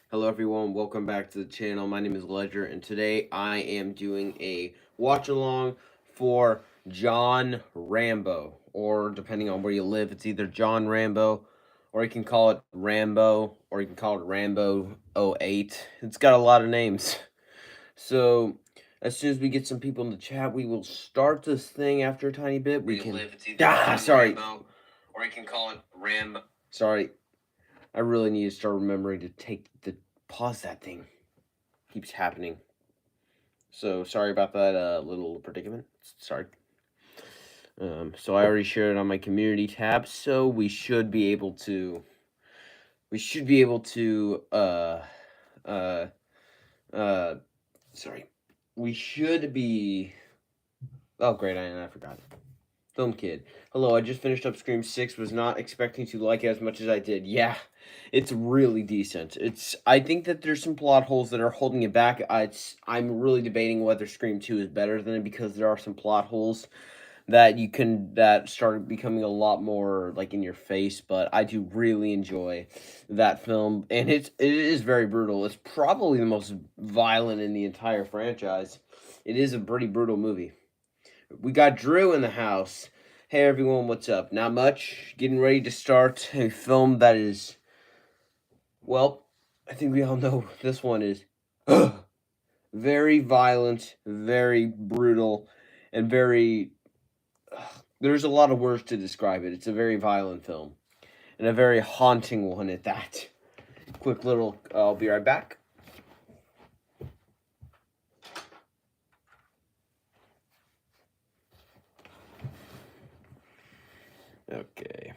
Hello, everyone. Welcome back to the channel. My name is Ledger, and today I am doing a watch along for John Rambo, or depending on where you live, it's either John Rambo, or you can call it Rambo, or you can call it Rambo '08. It's got a lot of names. So, as soon as we get some people in the chat, we will start this thing after a tiny bit. We can. It's either John sorry. Rambo, or you can call it Ram. Sorry, I really need to start remembering to pause that thing. Keeps happening. So sorry about that little predicament. Sorry. So I already shared it on my community tab, so we should be able to. We should be able to. Uh. Uh. Sorry. We should be. Oh great! I forgot. Film Kid. Hello, I just finished up Scream 6, was not expecting to like it as much as I did. Yeah, it's really decent. I think that there's some plot holes that are holding it back. I'm really debating whether Scream 2 is better than it because there are some plot holes that started becoming a lot more like in your face, but I do really enjoy that film, and it is very brutal. It's probably the most violent in the entire franchise. It is a pretty brutal movie. We got Drew in the house. Hey everyone, what's up? Not much. Getting ready to start a film that is, well, I think we all know this one is very violent, very brutal, and very. There's a lot of words to describe it. It's a very violent film, and a very haunting one at that. Quick little. I'll be right back. Okay.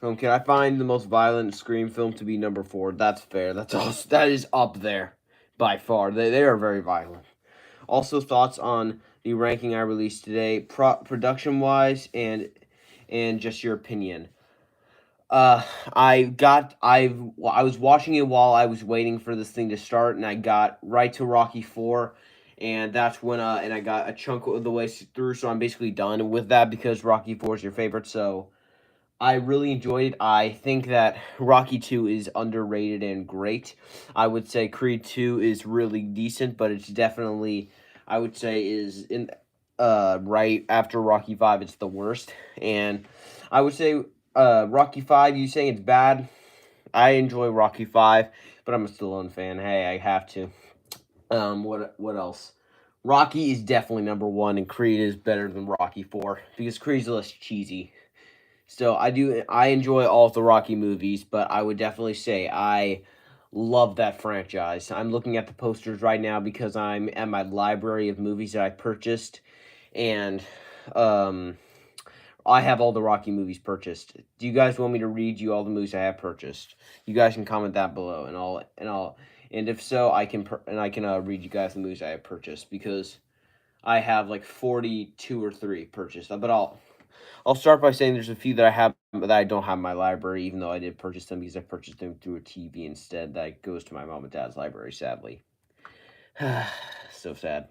Okay, I find the most violent Scream film to be number 4. That's fair. That is up there by far. They are very violent. Also, thoughts on the ranking I released today, production wise, and just your opinion. I was watching it while I was waiting for this thing to start, and I got right to Rocky 4, and that's when and I got a chunk of the way through, so I'm basically done with that because Rocky 4 is your favorite. So I really enjoyed it. I think that Rocky 2 is underrated and great. I would say Creed 2 is really decent, but it's definitely, I would say, is in right after Rocky 5, it's the worst. And I would say Rocky 5, you saying it's bad? I enjoy Rocky 5, but I'm a Stallone fan. Hey, I have to. What else? Rocky is definitely number 1, and Creed is better than Rocky 4 because Creed's less cheesy. So I enjoy all of the Rocky movies, but I would definitely say I love that franchise. I'm looking at the posters right now because I'm at my library of movies that I purchased, and um, I have all the Rocky movies purchased. Do you guys want me to read you all the movies I have purchased? You guys can comment that below, and if so, I can read you guys the movies I have purchased because I have like 42 or 3 purchased. But I'll start by saying there's a few that I don't have in my library, even though I did purchase them because I purchased them through a TV instead. That goes to my mom and dad's library, sadly. So sad.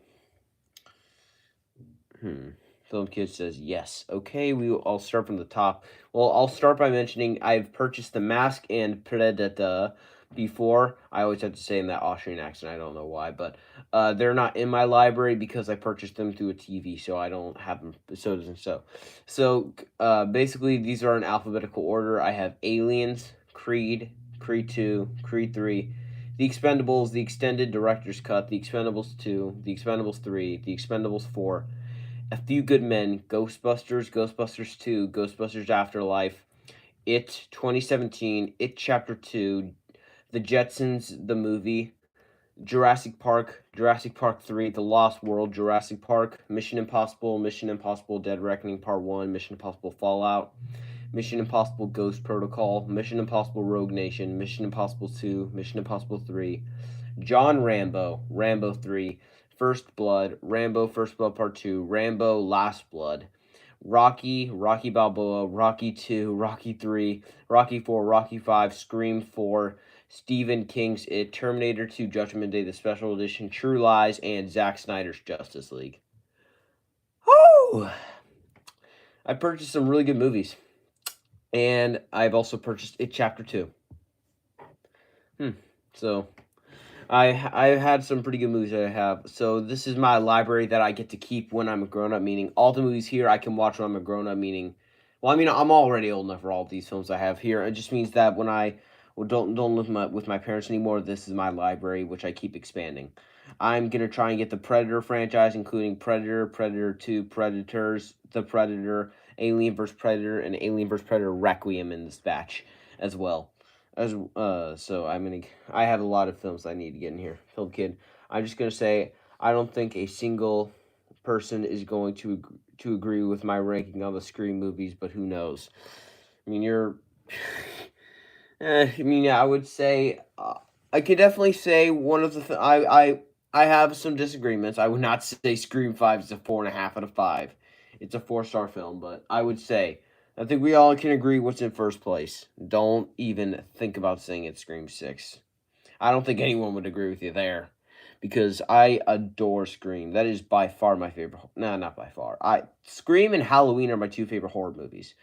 Film Kid says yes. Okay, I'll start from the top. Well, I'll start by mentioning I've purchased The Mask and Predator before. I always have to say in that Austrian accent. I don't know why, but they're not in my library because I purchased them through a TV, so I don't have them. So basically, these are in alphabetical order. I have Aliens, Creed, Creed 2, Creed 3, The Expendables, the extended director's cut, The Expendables 2, The Expendables 3, The Expendables 4, A Few Good Men, Ghostbusters, Ghostbusters 2, Ghostbusters Afterlife, It 2017, It Chapter 2, The Jetsons, the movie, Jurassic Park 3, The Lost World, Jurassic Park, Mission Impossible Dead Reckoning Part 1, Mission Impossible Fallout, Mission Impossible Ghost Protocol, Mission Impossible Rogue Nation, Mission Impossible 2, Mission Impossible 3, John Rambo, Rambo 3, First Blood, Rambo First Blood Part 2, Rambo Last Blood, Rocky Balboa, Rocky 2, Rocky 3, Rocky 4, Rocky 5, Scream 4, Stephen King's It, Terminator 2, Judgment Day, the Special Edition, True Lies, and Zack Snyder's Justice League. Woo! I purchased some really good movies. And I've also purchased It Chapter 2. Hmm. So I had some pretty good movies that I have. So this is my library that I get to keep when I'm a grown up. Meaning all the movies here I can watch when I'm a grown up. Meaning, well, I mean I'm already old enough for all of these films I have here. It just means that when I don't live with my parents anymore, this is my library which I keep expanding. I'm gonna try and get the Predator franchise, including Predator, Predator Two, Predators, The Predator, Alien vs Predator, and Alien vs Predator Requiem in this batch as well. So I have a lot of films I need to get in here. Film Kid. I'm just gonna say I don't think a single person is going to agree with my ranking on the Scream movies, but who knows? I mean, you're. I mean, yeah, I would say I could definitely say one of the I have some disagreements. I would not say Scream 5 is a 4.5 out of 5. It's a 4-star film, but I would say I think we all can agree what's in first place. Don't even think about saying it's Scream 6. I don't think anyone would agree with you there, because I adore Scream. That is by far my favorite. No, not by far. I Scream and Halloween are my two favorite horror movies.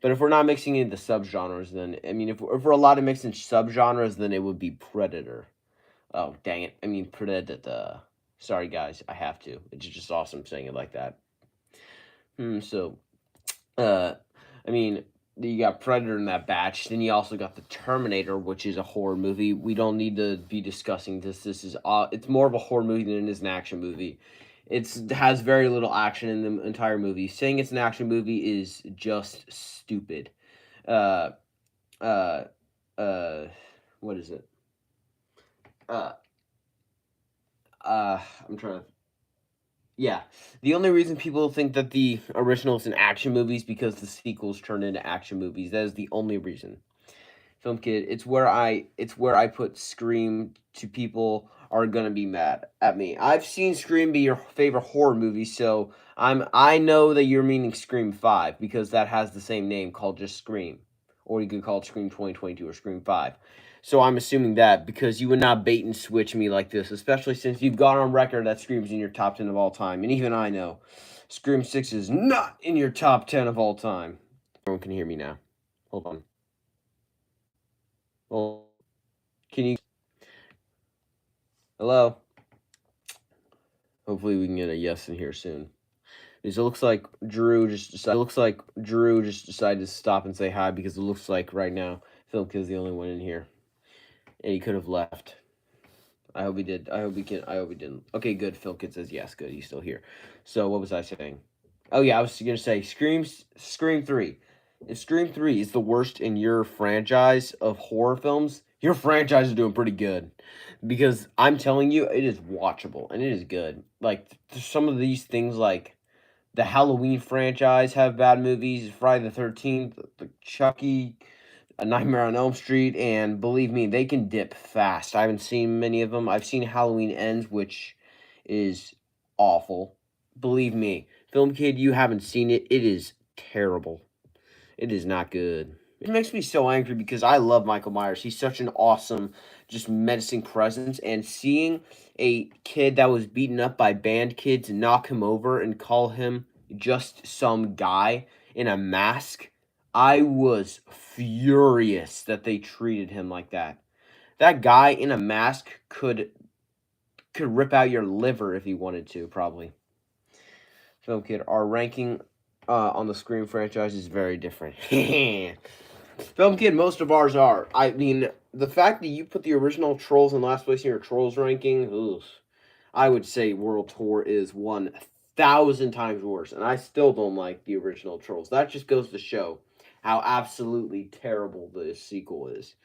But if we're not mixing in the subgenres, then I mean, if we're allowed to mix in subgenres, then it would be Predator. Oh dang it! I mean Predator. Sorry guys, I have to. It's just awesome saying it like that. So, uh, I mean, you got Predator in that batch. Then you also got the Terminator, which is a horror movie. We don't need to be discussing this. This is it's more of a horror movie than it is an action movie. It has very little action in the entire movie. Saying it's an action movie is just stupid. Uh, uh, uh, what is it? Uh, I'm trying to. Yeah, the only reason people think that the original is an action movie is because the sequels turned into action movies. That is the only reason. Film Kid, it's where I put Scream to people are gonna be mad at me. I've seen Scream be your favorite horror movie, so I know that you're meaning Scream 5 because that has the same name called just Scream. Or you could call it Scream 2022 or Scream 5. So I'm assuming that because you would not bait and switch me like this, especially since you've gone on record that Scream's in your top 10 of all time. And even I know Scream 6 is not in your top 10 of all time. Everyone can hear me now. Hold on. Well, can you? Hello? Hopefully we can get a yes in here soon. Because it looks like Drew just decided to stop and say hi because it looks like right now Philip is the only one in here. And he could have left. I hope he did. I hope he didn't. Okay, good. Phil Kid says yes. Good. He's still here. So what was I saying? Oh yeah, I was gonna say Scream 3. If Scream 3 is the worst in your franchise of horror films, your franchise is doing pretty good. Because I'm telling you, it is watchable and it is good. Like some of these things like the Halloween franchise have bad movies, Friday the 13th, the Chucky, A Nightmare on Elm Street, and believe me, they can dip fast. I haven't seen many of them. I've seen Halloween Ends, which is awful. Believe me, Film Kid, you haven't seen it. It is terrible. It is not good. It makes me so angry because I love Michael Myers. He's such an awesome, just menacing presence. And seeing a kid that was beaten up by band kids knock him over and call him just some guy in a mask, I was furious that they treated him like that. That guy in a mask could rip out your liver if he wanted to, probably. Film Kid, our ranking on the Scream franchise is very different. Film Kid, most of ours are. I mean, the fact that you put the original Trolls in last place in your Trolls ranking, ugh, I would say World Tour is 1,000 times worse, and I still don't like the original Trolls. That just goes to show how absolutely terrible the sequel is.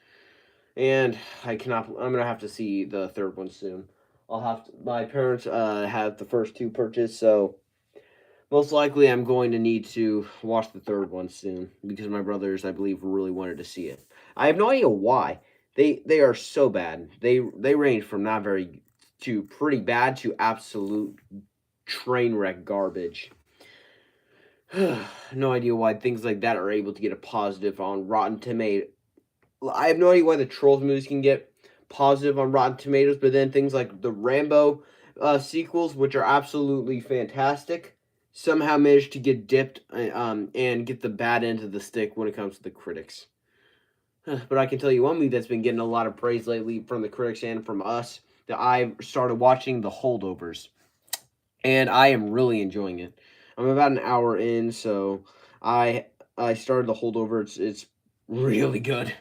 And I cannot. I'm gonna have to see the third one soon. I'll have to. My parents have the first two purchased, so most likely, I'm going to need to watch the third one soon because my brothers, I believe, really wanted to see it. I have no idea why. They are so bad. They range from not very to pretty bad to absolute train wreck garbage. No idea why things like that are able to get a positive on Rotten Tomato. I have no idea why the Trolls movies can get positive on Rotten Tomatoes, but then things like the Rambo sequels, which are absolutely fantastic, somehow managed to get dipped and get the bad end of the stick when it comes to the critics. But I can tell you one movie that's been getting a lot of praise lately from the critics and from us, that I started watching The Holdovers, and I am really enjoying it. I'm about an hour in, so I I started The Holdover. It's really good.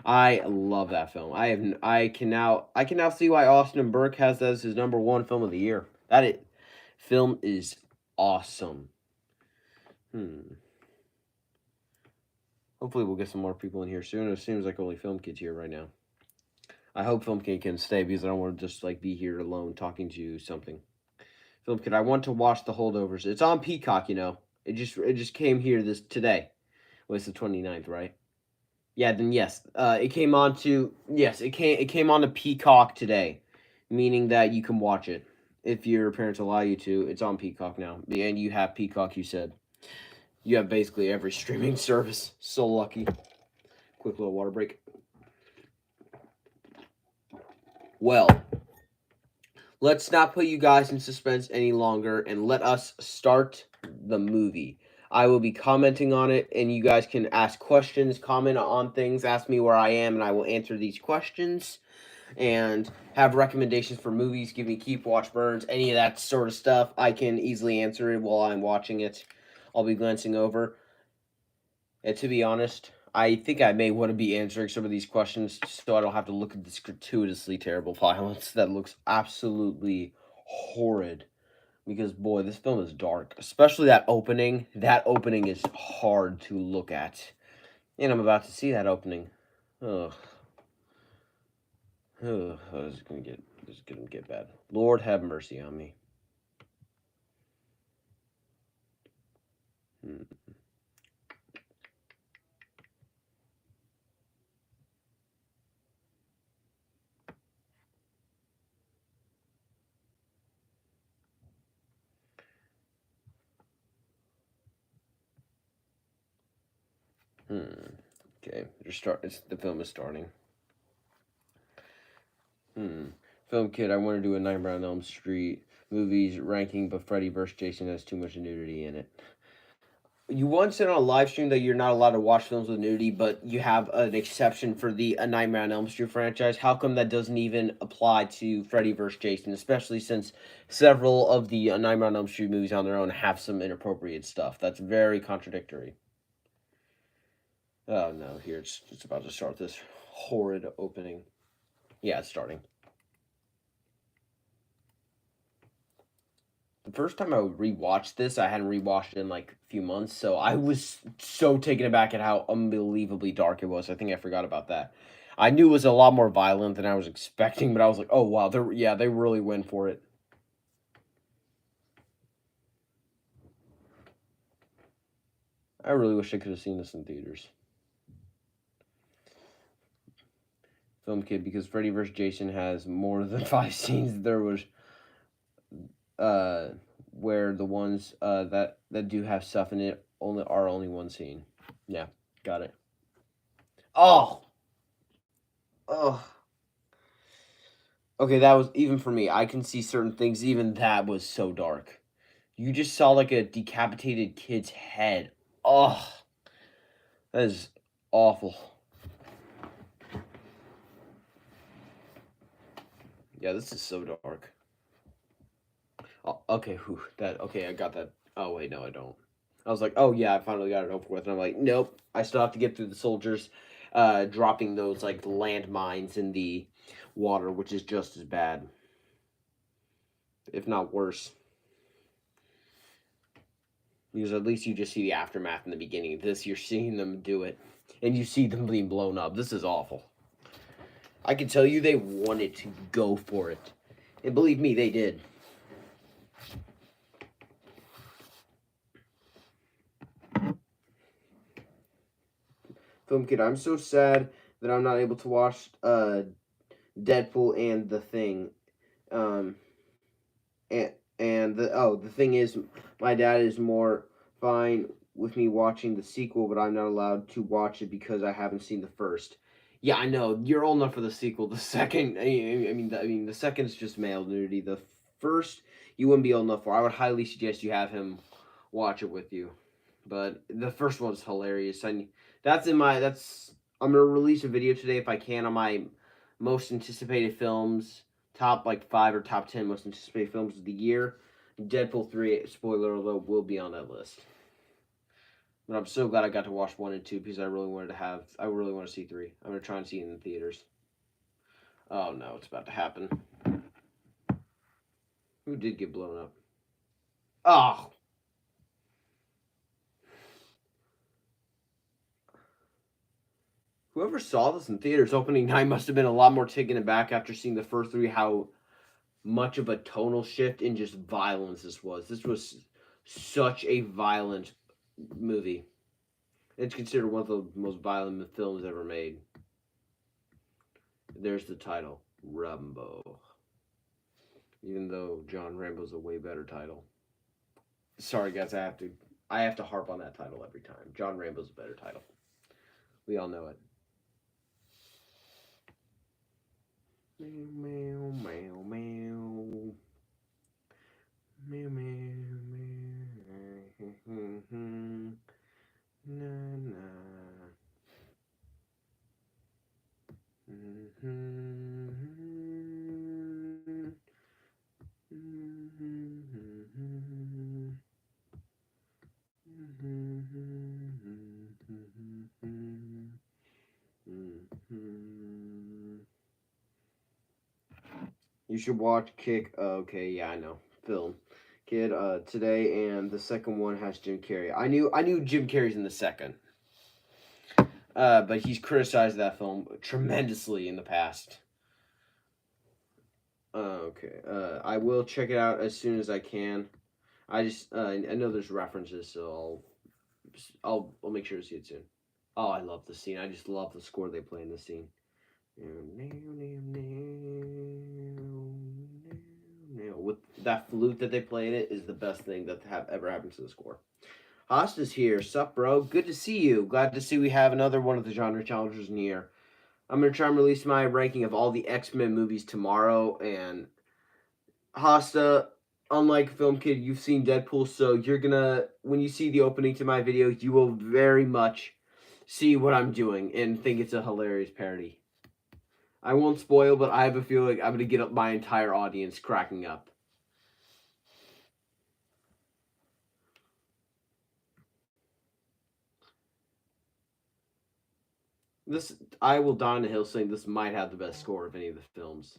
I love that film. I can now see why Austin Burke has that as his number one film of the year. Film is awesome. Hopefully we'll get some more people in here soon. It seems like only Film Kid's here right now. I hope Film Kid can stay because I don't want to just like be here alone talking to you something. Film Kid, I want to watch The Holdovers. It's on Peacock, you know. It just came here this today. Well, it's the 29th, right? Yeah, then yes. It came on to Peacock today, meaning that you can watch it if your parents allow you to. It's on Peacock now, and you have Peacock. You said you have basically every streaming service. So lucky. Quick little water break. Well, let's not put you guys in suspense any longer, and let us start the movie. I will be commenting on it, and you guys can ask questions, comment on things, ask me where I am, and I will answer these questions. And have recommendations for movies, give me keep, watch, burns, any of that sort of stuff. I can easily answer it while I'm watching it. I'll be glancing over. And to be honest, I think I may want to be answering some of these questions so I don't have to look at this gratuitously terrible violence that looks absolutely horrid. Because boy, this film is dark. Especially that opening. That opening is hard to look at. And I'm about to see that opening. Ugh. Ugh, this is gonna get bad. Lord have mercy on me. Hmm. Okay, the film is starting. Film Kid, I want to do a Nightmare on Elm Street movies ranking, but Freddy vs. Jason has too much nudity in it. You once said on a live stream that you're not allowed to watch films with nudity, but you have an exception for the A Nightmare on Elm Street franchise. How come that doesn't even apply to Freddy vs. Jason, especially since several of the A Nightmare on Elm Street movies on their own have some inappropriate stuff? That's very contradictory. Oh no, here it's about to start this horrid opening. Yeah, it's starting. The first time I rewatched this, I hadn't rewatched it in like a few months, so I was so taken aback at how unbelievably dark it was. I think I forgot about that. I knew it was a lot more violent than I was expecting, but I was like, "Oh wow, they really went for it." I really wish I could have seen this in theaters. Film Kid, because Freddy vs. Jason has more than 5 scenes. There was uh where the ones that do have stuff in it only one scene. Yeah, got it. Oh, oh. Okay, that was even for me. I can see certain things. Even that was so dark. You just saw like a decapitated kid's head. Oh, that is awful. Yeah, this is so dark. Oh, okay, whew, I got that. Oh wait, no, I don't. I was like, oh yeah, I finally got it over with, and I'm like, nope, I still have to get through the soldiers, dropping those like landmines in the water, which is just as bad, if not worse. Because at least you just see the aftermath in the beginning. This, you're seeing them do it, and you see them being blown up. This is awful. I can tell you they wanted to go for it, and believe me, they did. Film Kid, I'm so sad that I'm not able to watch Deadpool and The Thing. Um, the thing is, my dad is more fine with me watching the sequel, but I'm not allowed to watch it because I haven't seen the first. Yeah, I know you're old enough for the sequel. The second, the second is just male nudity. The first, you wouldn't be old enough for. I would highly suggest you have him watch it with you. But the first one's hilarious. That's I'm gonna release a video today if I can on my most anticipated films, top like 5 or top 10 most anticipated films of the year. Deadpool 3, spoiler alert, will be on that list. But I'm so glad I got to watch 1 and 2 because I really want to see 3. I'm gonna try and see it in the theaters. Oh no, it's about to happen. Who did get blown up? Oh, whoever saw this in theaters opening night must have been a lot more taken aback after seeing the first 3 how much of a tonal shift in just violence this was. This was such a violent movie. It's considered one of the most violent films ever made. There's the title, Rambo. Even though John Rambo's a way better title. Sorry guys, I have to harp on that title every time. John Rambo's a better title. We all know it. Meow, meow, meow. Meow, meow, meow. Na, na. You should watch Kick. Okay, yeah, I know. Film, kid. Today, and the second one has Jim Carrey. I knew Jim Carrey's in the second. But he's criticized that film tremendously in the past. Okay. I will check it out as soon as I can. I know there's references, so I'll make sure to see it soon. Oh, I love the scene. I just love the score they play in the scene. With that flute that they play in it is the best thing that have ever happened to the score. Hosta's here. Sup, bro? Good to see you. Glad to see we have another one of the genre challengers in here. I'm gonna try and release my ranking of all the X-Men movies tomorrow. And Hosta, unlike Film Kid, you've seen Deadpool, so you're gonna when you see the opening to my video, you will very much see what I'm doing and think it's a hilarious parody. I won't spoil, but I have a feeling I'm gonna get up my entire audience cracking up. This I will die on a hill saying this might have the best score of any of the films.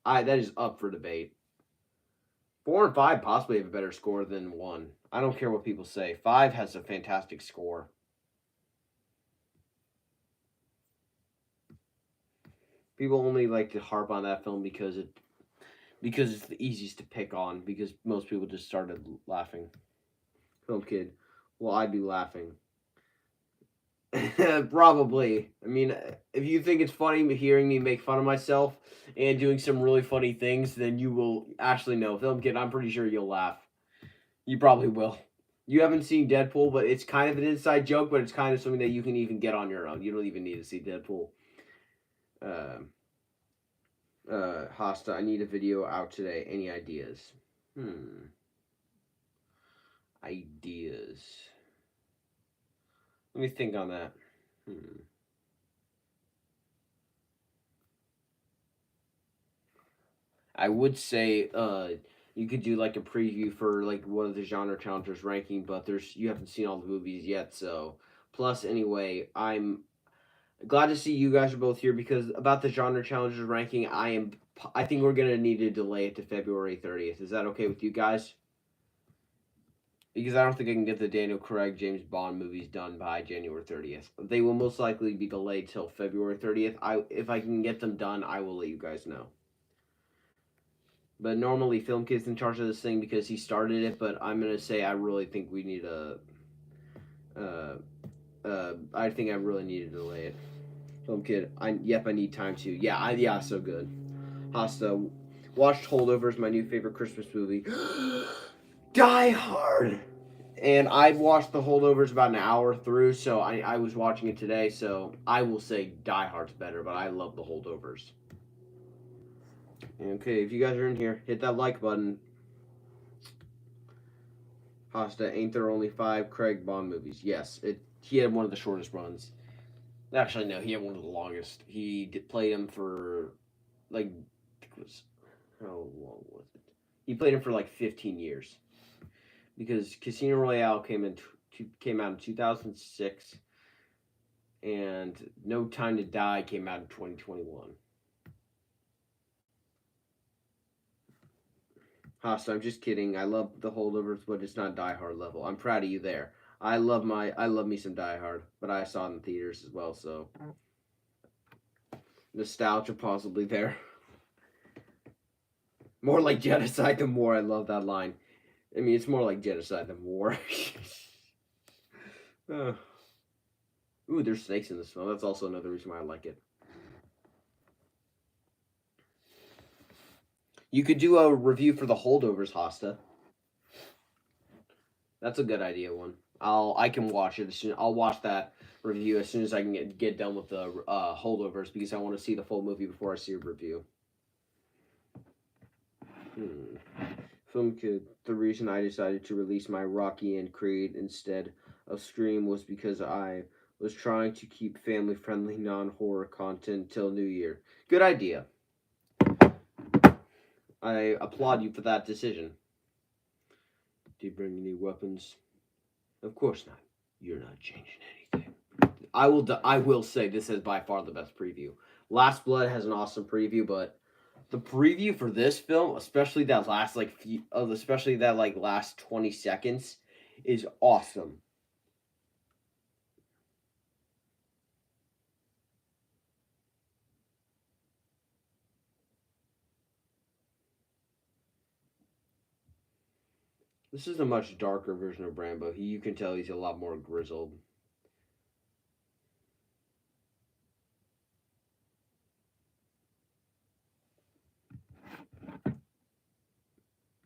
That is up for debate. 4 and 5 possibly have a better score than 1. I don't care what people say. 5 has a fantastic score. People only like to harp on that film because it's the easiest to pick on because most people just started laughing. Film Kid, well, I'd be laughing. Probably. I mean, if you think it's funny hearing me make fun of myself and doing some really funny things, then you will actually know. Film Kid, I'm pretty sure you'll laugh. You probably will. You haven't seen Deadpool, but it's kind of an inside joke, but it's kind of something that you can even get on your own. You don't even need to see Deadpool. Hosta, I need a video out today. Any ideas? Ideas. Let me think on that. I would say you could do like a preview for like one of the genre challengers ranking, but you haven't seen all the movies yet, so plus anyway, I'm glad to see you guys are both here because about the genre challengers ranking, I think we're gonna need to delay it to February 30th. Is that okay with you guys? Because I don't think I can get the Daniel Craig James Bond movies done by January 30th. They will most likely be delayed till February 30th. If I can get them done, I will let you guys know. But normally Film Kid's in charge of this thing because he started it, but I'm gonna say I really think we need I think I really need to delay it. Film Kid, I need time to. Yeah, so good. Hosta, watched Holdovers, my new favorite Christmas movie. Die Hard! And I watched the Holdovers about an hour through, so I was watching it today, so I will say Die Hard's better, but I love the Holdovers. Okay, if you guys are in here, hit that like button. Hosta, ain't there only 5 Craig Bond movies? Yes, he had one of the shortest runs. Actually, no, he had one of the longest. Played him for like it was how long was it? He played him for like 15 years because Casino Royale came out in 2006, and No Time to Die came out in 2021. Hosta, I'm just kidding. I love the holdovers, but it's not Die Hard level. I'm proud of you there. I love me some Die Hard, but I saw it in the theaters as well, so nostalgia possibly there. More like genocide than war. I love that line. I mean, it's more like genocide than war. uh. Ooh, there's snakes in this film. That's also another reason why I like it. You could do a review for the holdovers, Hosta. That's a good idea. I can watch it as soon. I'll watch that review as soon as I can get done with the holdovers because I want to see the full movie before I see a review. Film kid. The reason I decided to release my Rocky and Creed instead of Scream was because I was trying to keep family-friendly non-horror content till New Year. Good idea. I applaud you for that decision. Do you bring any weapons? Of course not. You're not changing anything. I will say this is by far the best preview. Last Blood has an awesome preview, but the preview for this film, especially that last 20 seconds, is awesome. This is a much darker version of Rambo. You can tell he's a lot more grizzled.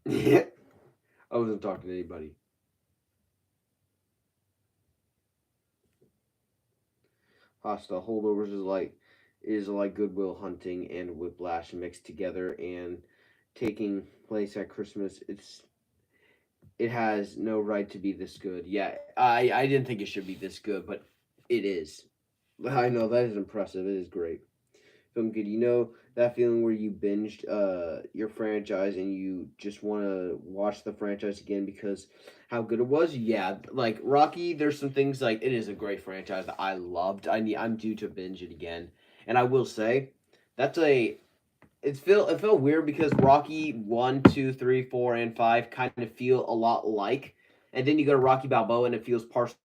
I wasn't talking to anybody. Hostile holdovers is like Goodwill Hunting and Whiplash mixed together and taking place at Christmas. It has no right to be this good. Yeah, I didn't think it should be this good, but it is. I know that is impressive. It is great. Film good. You know that feeling where you binged your franchise and you just want to watch the franchise again because how good it was. Yeah, like Rocky. There's some things like it is a great franchise that I loved. I'm due to binge it again, and I will say that's a it felt weird because Rocky 1, 2, 3, 4, and 5 kind of feel a lot like, and then you go to Rocky Balboa and it feels partial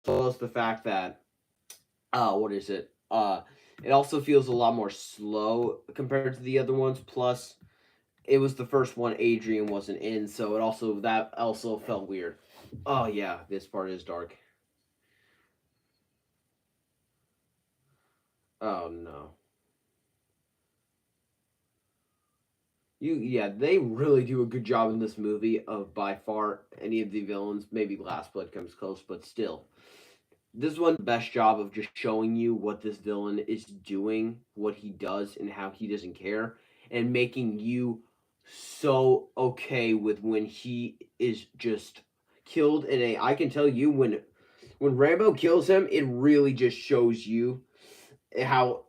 as the fact that what is it? It also feels a lot more slow compared to the other ones. Plus, it was the first one Adrian wasn't in, so that also felt weird. Oh yeah, this part is dark. Oh no. They really do a good job in this movie of by far any of the villains. Maybe Last Blood comes close, but still, this one the best job of just showing you what this villain is doing, what he does, and how he doesn't care, and making you so okay with when he is just killed in a. I can tell you when Rambo kills him, it really just shows you how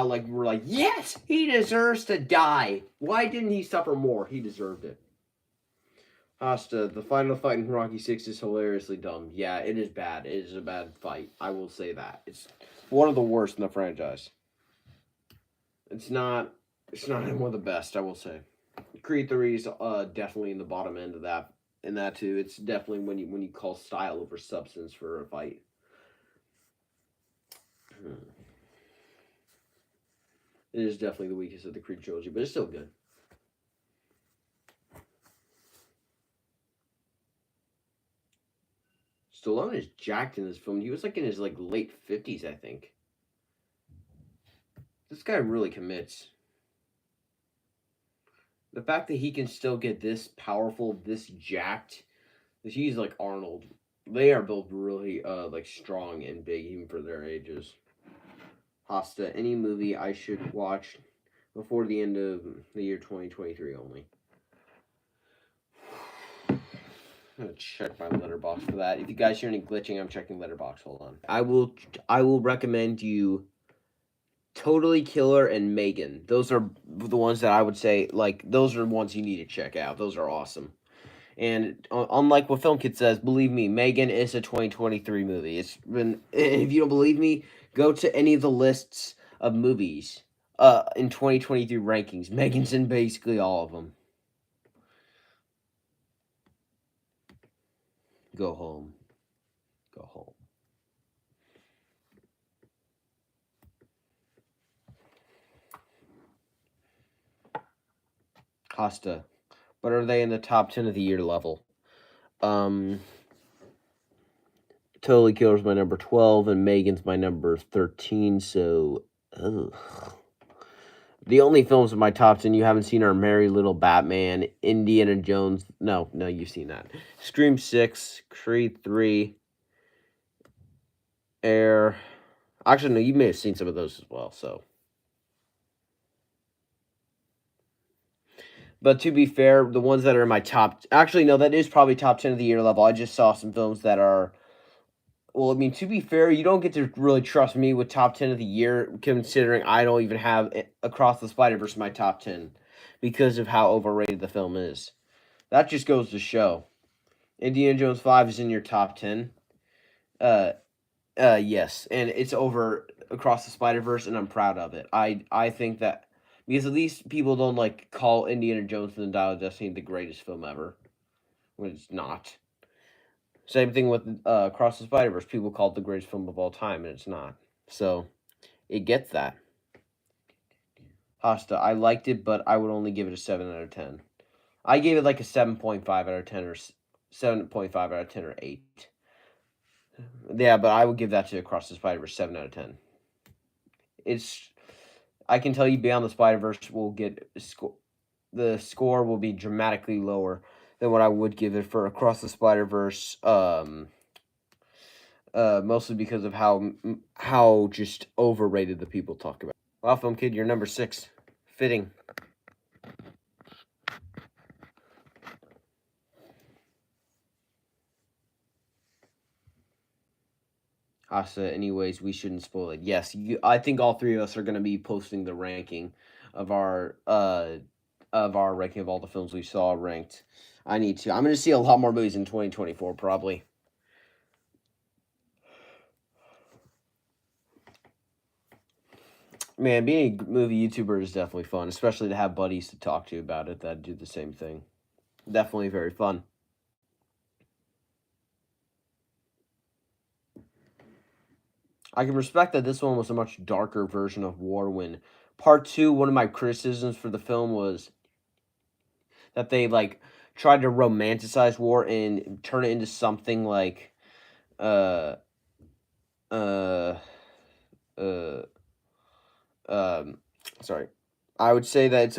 like we're like yes he deserves to die. Why didn't he suffer more? He deserved it. Asta, the final fight in Rocky 6 is hilariously dumb. Yeah, it is bad. It is a bad fight. I will say that. It's one of the worst in the franchise. It's not one of the best, I will say. Creed 3 is definitely in the bottom end of that. In that too, it's definitely when you call style over substance for a fight. It is definitely the weakest of the Creed trilogy, but it's still good. Stallone is jacked in this film. He was like in his late 50s, I think. This guy really commits. The fact that he can still get this powerful, this jacked, he's like Arnold. They are both really like strong and big even for their ages. Hosta, any movie I should watch before the end of the year 2023 only. I'm gonna check my letterbox for that. If you guys hear any glitching, I'm checking letterbox. Hold on. I will recommend you Totally Killer and Megan. Those are the ones that I would say, like, those are ones you need to check out. Those are awesome. And unlike what Film Kid says, believe me, Megan is a 2023 movie. It's been, if you don't believe me, go to any of the lists of movies in 2023 rankings. Megan's in basically all of them. Go home. Go home. Costa. But are they in the top 10 of the year level? Totally Killer's my number 12, and Megan's my number 13, so... Ugh. The only films in my top 10 you haven't seen are Merry Little Batman, Indiana Jones... No, you've seen that. Scream 6, Creed 3, Air... Actually, no, you may have seen some of those as well, so... But to be fair, the ones that are in my top... Actually, no, that is probably top 10 of the year level. I just saw some films that are... Well, I mean, to be fair, you don't get to really trust me with top 10 of the year, considering I don't even have Across the Spider-Verse in my top 10 because of how overrated the film is. That just goes to show. Indiana Jones 5 is in your top 10. Yes, and it's over Across the Spider-Verse, and I'm proud of it. I think that because at least people don't like call Indiana Jones and the Dial of Destiny the greatest film ever, when it's not. Same thing with Across the Spider-Verse. People call it the greatest film of all time, and it's not. So it gets that. Hosta, I liked it, but I would only give it a 7 out of 10. I gave it like a 7.5 out of 10 or 7.5 out of 10 or 8. Yeah, but I would give that to Across the Spider-Verse 7 out of 10. It's I can tell you Beyond the Spider-Verse will get the score will be dramatically lower than what I would give it for Across the Spider-Verse mostly because of how just overrated the people talk about. Wow, Film Kid, you're number 6. Fitting. Asa, anyways, we shouldn't spoil it. Yes, I think all three of us are going to be posting the ranking of our ranking of all the films we saw ranked. I need to. I'm going to see a lot more movies in 2024 probably. Man, being a movie YouTuber is definitely fun, especially to have buddies to talk to about it that do the same thing. Definitely very fun. I can respect that this one was a much darker version of War when part 2, one of my criticisms for the film was that they like tried to romanticize war and turn it into something like uh uh uh um sorry. I would say that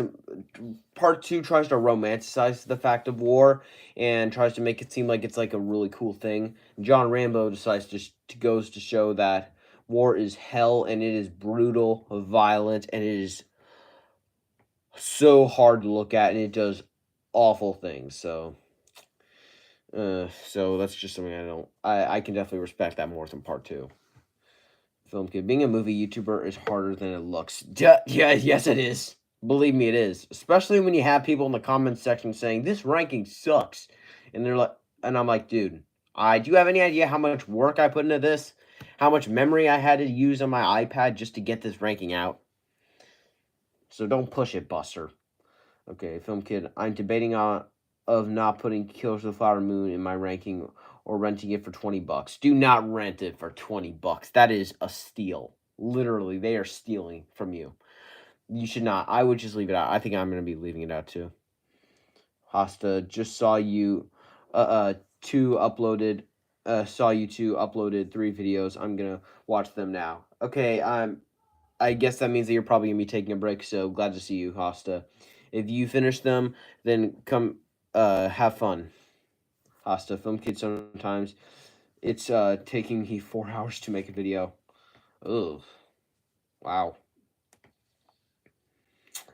part 2 tries to romanticize the fact of war and tries to make it seem like it's like a really cool thing. John Rambo decides to goes to show that war is hell and it is brutal, violent, and it is so hard to look at and it does awful things. So that's just something I can definitely respect that more than part 2. Film Kid, being a movie YouTuber is harder than it looks. Yeah, yes it is. Believe me, it is. Especially when you have people in the comments section saying this ranking sucks, and they're like, and I'm like, dude, do you have any idea how much work I put into this? How much memory I had to use on my iPad just to get this ranking out? So don't push it, Buster. Okay, Film Kid, I'm debating on of not putting Killers of the Flower Moon in my ranking or renting it for $20. Do not rent it for $20. That is a steal. Literally, they are stealing from you. You should not. I would just leave it out. I think I'm going to be leaving it out too. Hosta, just saw you saw you two uploaded 3 videos. I'm going to watch them now. Okay, I guess that means that you're probably going to be taking a break, so glad to see you, Hosta. If you finish them, then come have fun. Hosta, Film Kid, sometimes it's taking me 4 hours to make a video. Ugh. Wow.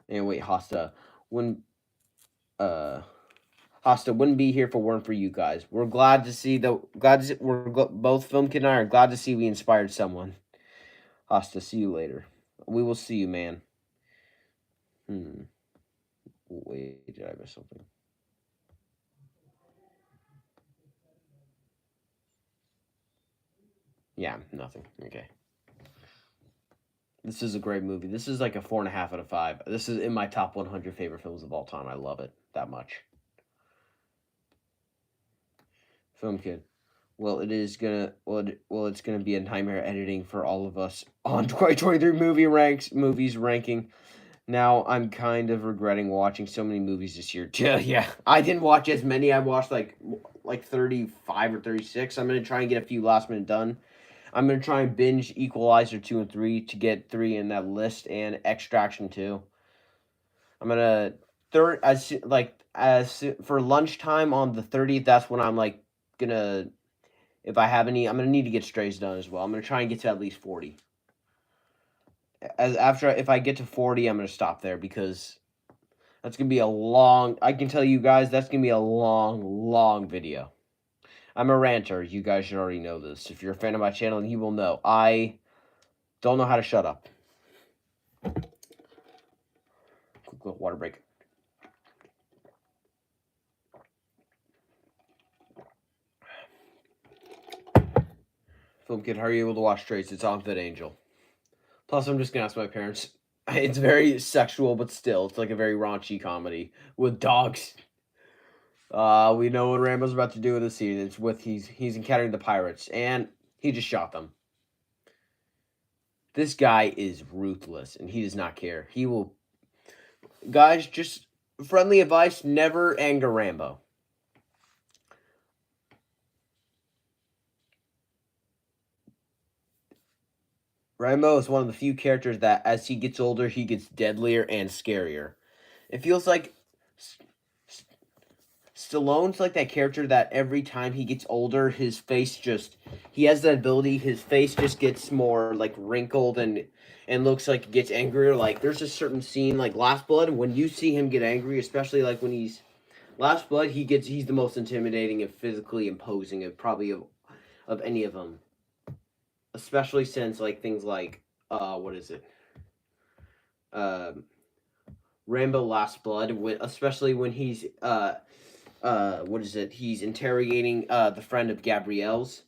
And wait, Hosta, when Hasta wouldn't be here if it weren't for you guys. We're glad to see both Film Kid and I are glad to see we inspired someone. Hasta, see you later. We will see you, man. Wait, did I miss something? Yeah, nothing. Okay. This is a great movie. This is like a 4.5 out of 5. This is in my top 100 favorite films of all time. I love it that much. Film Kid. Well, it is gonna it's gonna be a nightmare editing for all of us on 2023 movies ranking. Now I'm kind of regretting watching so many movies this year. Yeah, I didn't watch as many. I watched like 35 or 36. I'm gonna try and get a few last minute done. I'm gonna try and binge Equalizer 2 and 3 to get 3 in that list, and Extraction 2. I'm gonna for lunchtime on the 30th. That's when I'm like gonna, if I have any, I'm gonna need to get Strays done as well. I'm gonna try and get to at least 40. If I get to 40, I'm gonna stop there because that's gonna be a long. I can tell you guys that's gonna be a long video. I'm a ranter. You guys should already know this. If you're a fan of my channel, you will know I don't know how to shut up. Quick little water break. Film Kid, how are you able to watch Trace? It's on Fit Angel. Plus, I'm just gonna ask my parents. It's very sexual, but still, it's like a very raunchy comedy with dogs. We know what Rambo's about to do with the scene. It's with he's encountering the pirates, and he just shot them. This guy is ruthless, and he does not care. He will, guys. Just friendly advice: never anger Rambo. Rambo is one of the few characters that, as he gets older, he gets deadlier and scarier. It feels like Stallone's like that character that every time he gets older, his face just he has that ability. His face just gets more like wrinkled and looks like it gets angrier. Like there's a certain scene like Last Blood when you see him get angry, especially like when he's Last Blood, he's the most intimidating and physically imposing of probably of any of them. Especially since like things like what is it? Um Rambo Last Blood, especially when he's what is it? He's interrogating the friend of Gabrielle's.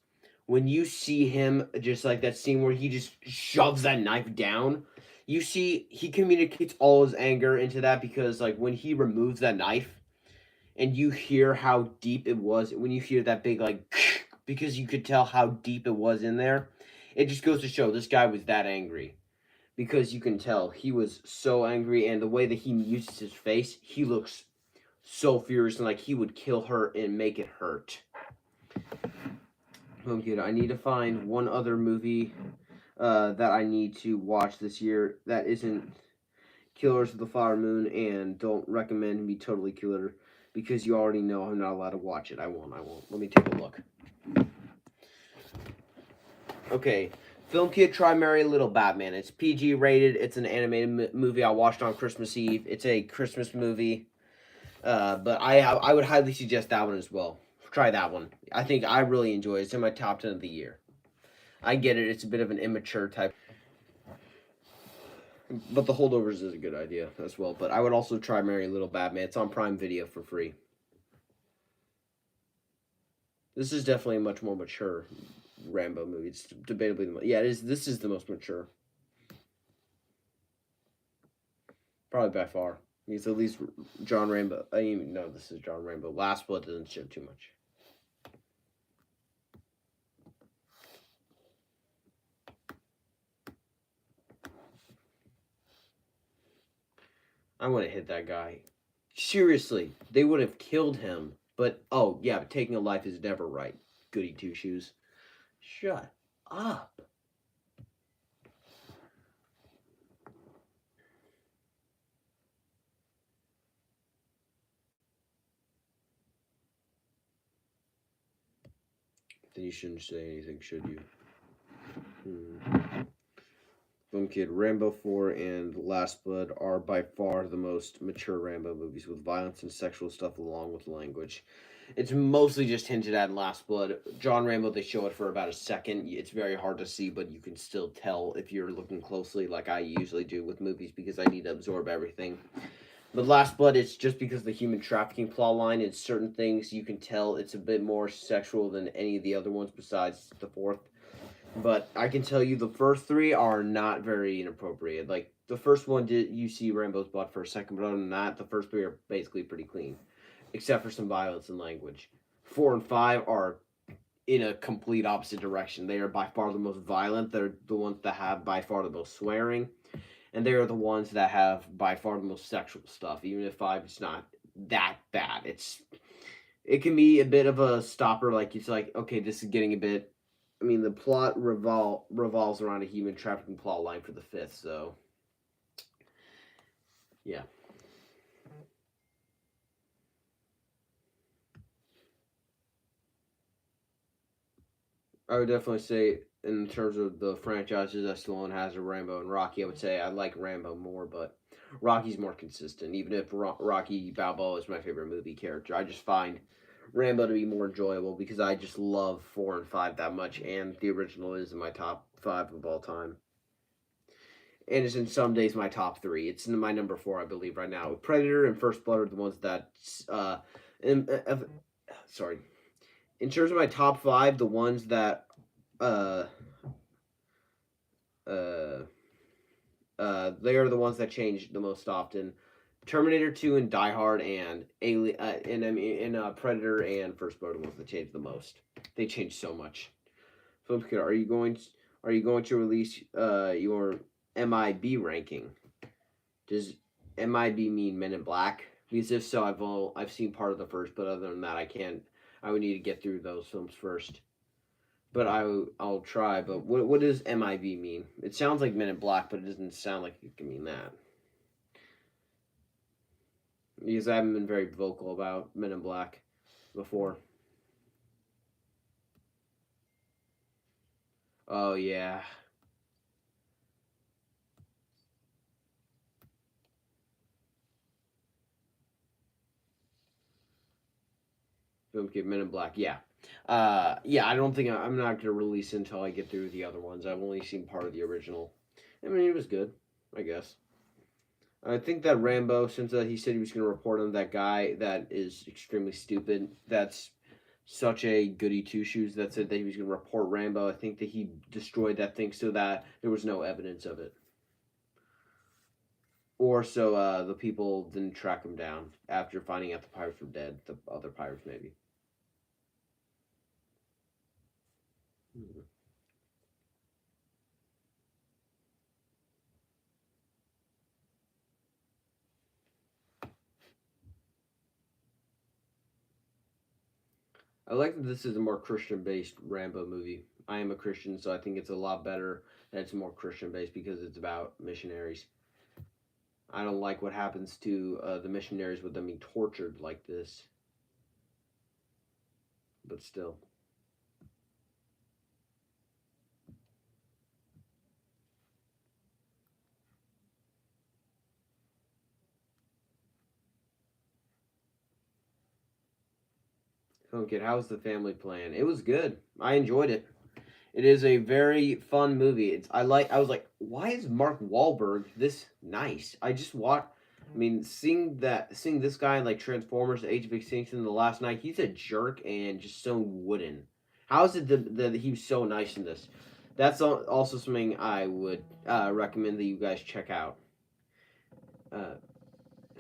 When you see him, just like that scene where he just shoves that knife down, you see he communicates all his anger into that because like when he removes that knife and you hear how deep it was, when you hear that big like because you could tell how deep it was in there, it just goes to show this guy was that angry because you can tell he was so angry, and the way that he uses his face, he looks so furious and like he would kill her and make it hurt. Oh, good. I need to find one other movie that I need to watch this year that isn't Killers of the Flower Moon, and don't recommend me Totally Killer because you already know I'm not allowed to watch it. I won't. Let me take a look. Okay. Film Kid, try Merry Little Batman. It's PG rated. It's an animated movie I watched on Christmas Eve. It's a Christmas movie. But I would highly suggest that one as well. Try that one. I think I really enjoy it. It's in my top 10 of the year. I get it. It's a bit of an immature type. But The Holdovers is a good idea as well. But I would also try Merry Little Batman. It's on Prime Video for free. This is definitely a much more mature Rambo movie. It's debatably the most. Yeah, it is. This is the most mature. Probably by far. Because at least John Rambo. I mean, no, this is John Rambo. Last Blood doesn't show too much. I want to hit that guy. Seriously, they would have killed him. But, oh, yeah, but taking a life is never right. Goody two-shoes. Shut up. Then you shouldn't say anything, should you? Film Kid, Rambo 4 and Last Blood are by far the most mature Rambo movies with violence and sexual stuff along with language. It's mostly just hinted at in Last Blood. John Rambo, they show it for about a second. It's very hard to see, but you can still tell if you're looking closely, like I usually do with movies because I need to absorb everything. But Last Blood, it's just because the human trafficking plot line and certain things you can tell it's a bit more sexual than any of the other ones besides the fourth. But I can tell you the first three are not very inappropriate. Like the first one did you see Rambo's butt for a second, but other than that, the first three are basically pretty clean, except for some violence and language. 4 and 5 are in a complete opposite direction. They are by far the most violent. They're the ones that have by far the most swearing, and they are the ones that have by far the most sexual stuff. Even if 5 is not that bad, it can be a bit of a stopper. Like it's like okay, this is getting a bit. I mean, the plot revolves around a human trafficking plot line for the fifth. So yeah. I would definitely say, in terms of the franchises that Stallone has, or Rambo and Rocky, I would say I like Rambo more, but Rocky's more consistent. Even if Rocky Balboa is my favorite movie character, I just find Rambo to be more enjoyable because I just love 4 and 5 that much, and the original is in my top 5 of all time. And it's in some days my top 3. It's in my number 4, I believe, right now. Predator and First Blood are the ones that, in, sorry, in terms of my top 5, the ones that uh uh they are the ones that change the most often. Terminator 2 and Die Hard and Alien and I mean in Predator and First Blood are the ones that change the most. They change so much. So are you going to release your MIB ranking? Does MIB mean Men in Black? Because if so, I've seen part of the first, but other than that, I can't. I would need to get through those films first. But I'll try. But what does MIB mean? It sounds like Men in Black, but it doesn't sound like it can mean that. Because I haven't been very vocal about Men in Black before. Oh yeah, okay, Men in Black. Yeah, yeah. I don't think I'm not gonna release it until I get through the other ones. I've only seen part of the original. I mean, it was good, I guess. I think that Rambo, since he said he was going to report on that guy that is extremely stupid, that's such a goody two shoes that said that he was going to report Rambo. I think that he destroyed that thing so that there was no evidence of it. Or so the people didn't track him down after finding out the pirates were dead. The other pirates, maybe. Hmm. I like that this is a more Christian based Rambo movie. I am a Christian, so I think it's a lot better that it's more Christian based because it's about missionaries. I don't like what happens to the missionaries with them being tortured like this, but still. Kid, how's the family plan? It was good. I enjoyed it. It is a very fun movie. I was like, why is Mark Wahlberg this nice? I just watched. I mean, seeing this guy in like Transformers: Age of Extinction the last night, he's a jerk and just so wooden. How is it that he was so nice in this? That's also something I would recommend that you guys check out. Uh,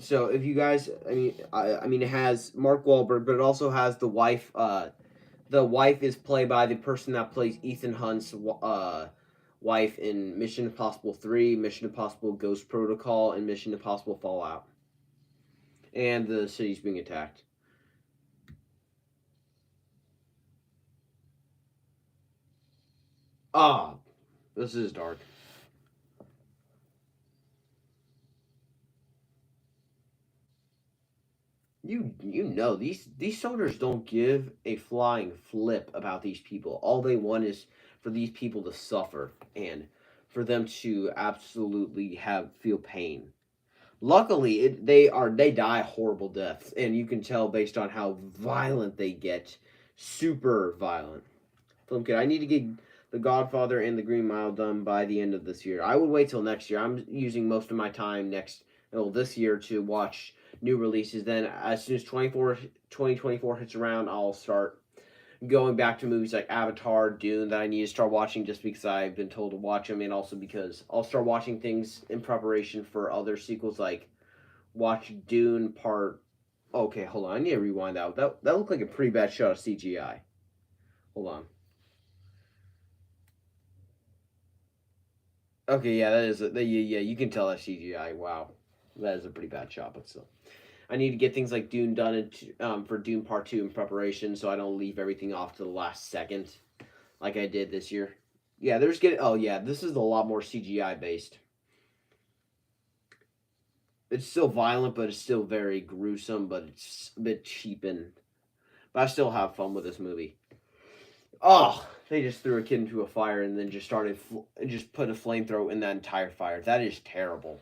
so if you guys, I mean, it has Mark Wahlberg, but it also has the wife. The wife is played by the person that plays Ethan Hunt's wife in Mission Impossible 3, Mission Impossible Ghost Protocol, and Mission Impossible Fallout. And the city's being attacked. Ah, oh, this is dark. You know these soldiers don't give a flying flip about these people. All they want is for these people to suffer. And for them to absolutely have feel pain. Luckily, they die horrible deaths, and you can tell based on how violent they get, super violent. Film kid, I need to get The Godfather and The Green Mile done by the end of this year. I would wait till next year. I'm using most of my time this year to watch new releases. Then as soon as 2024 hits around, I'll start going back to movies like Avatar, Dune that I need to start watching just because I've been told to watch them, and also because I'll start watching things in preparation for other sequels like watch Dune Part. Okay, hold on. I need to rewind that. That looked like a pretty bad shot of CGI. Hold on. Okay, yeah, yeah, you can tell that's CGI. Wow, that is a pretty bad shot, but still. I need to get things like Dune done for Dune Part 2 in preparation so I don't leave everything off to the last second like I did this year. Yeah, oh yeah, this is a lot more CGI based. It's still violent, but it's still very gruesome, but it's a bit cheapened. But I still have fun with this movie. Oh, they just threw a kid into a fire and then just put a flamethrower in that entire fire. That is terrible.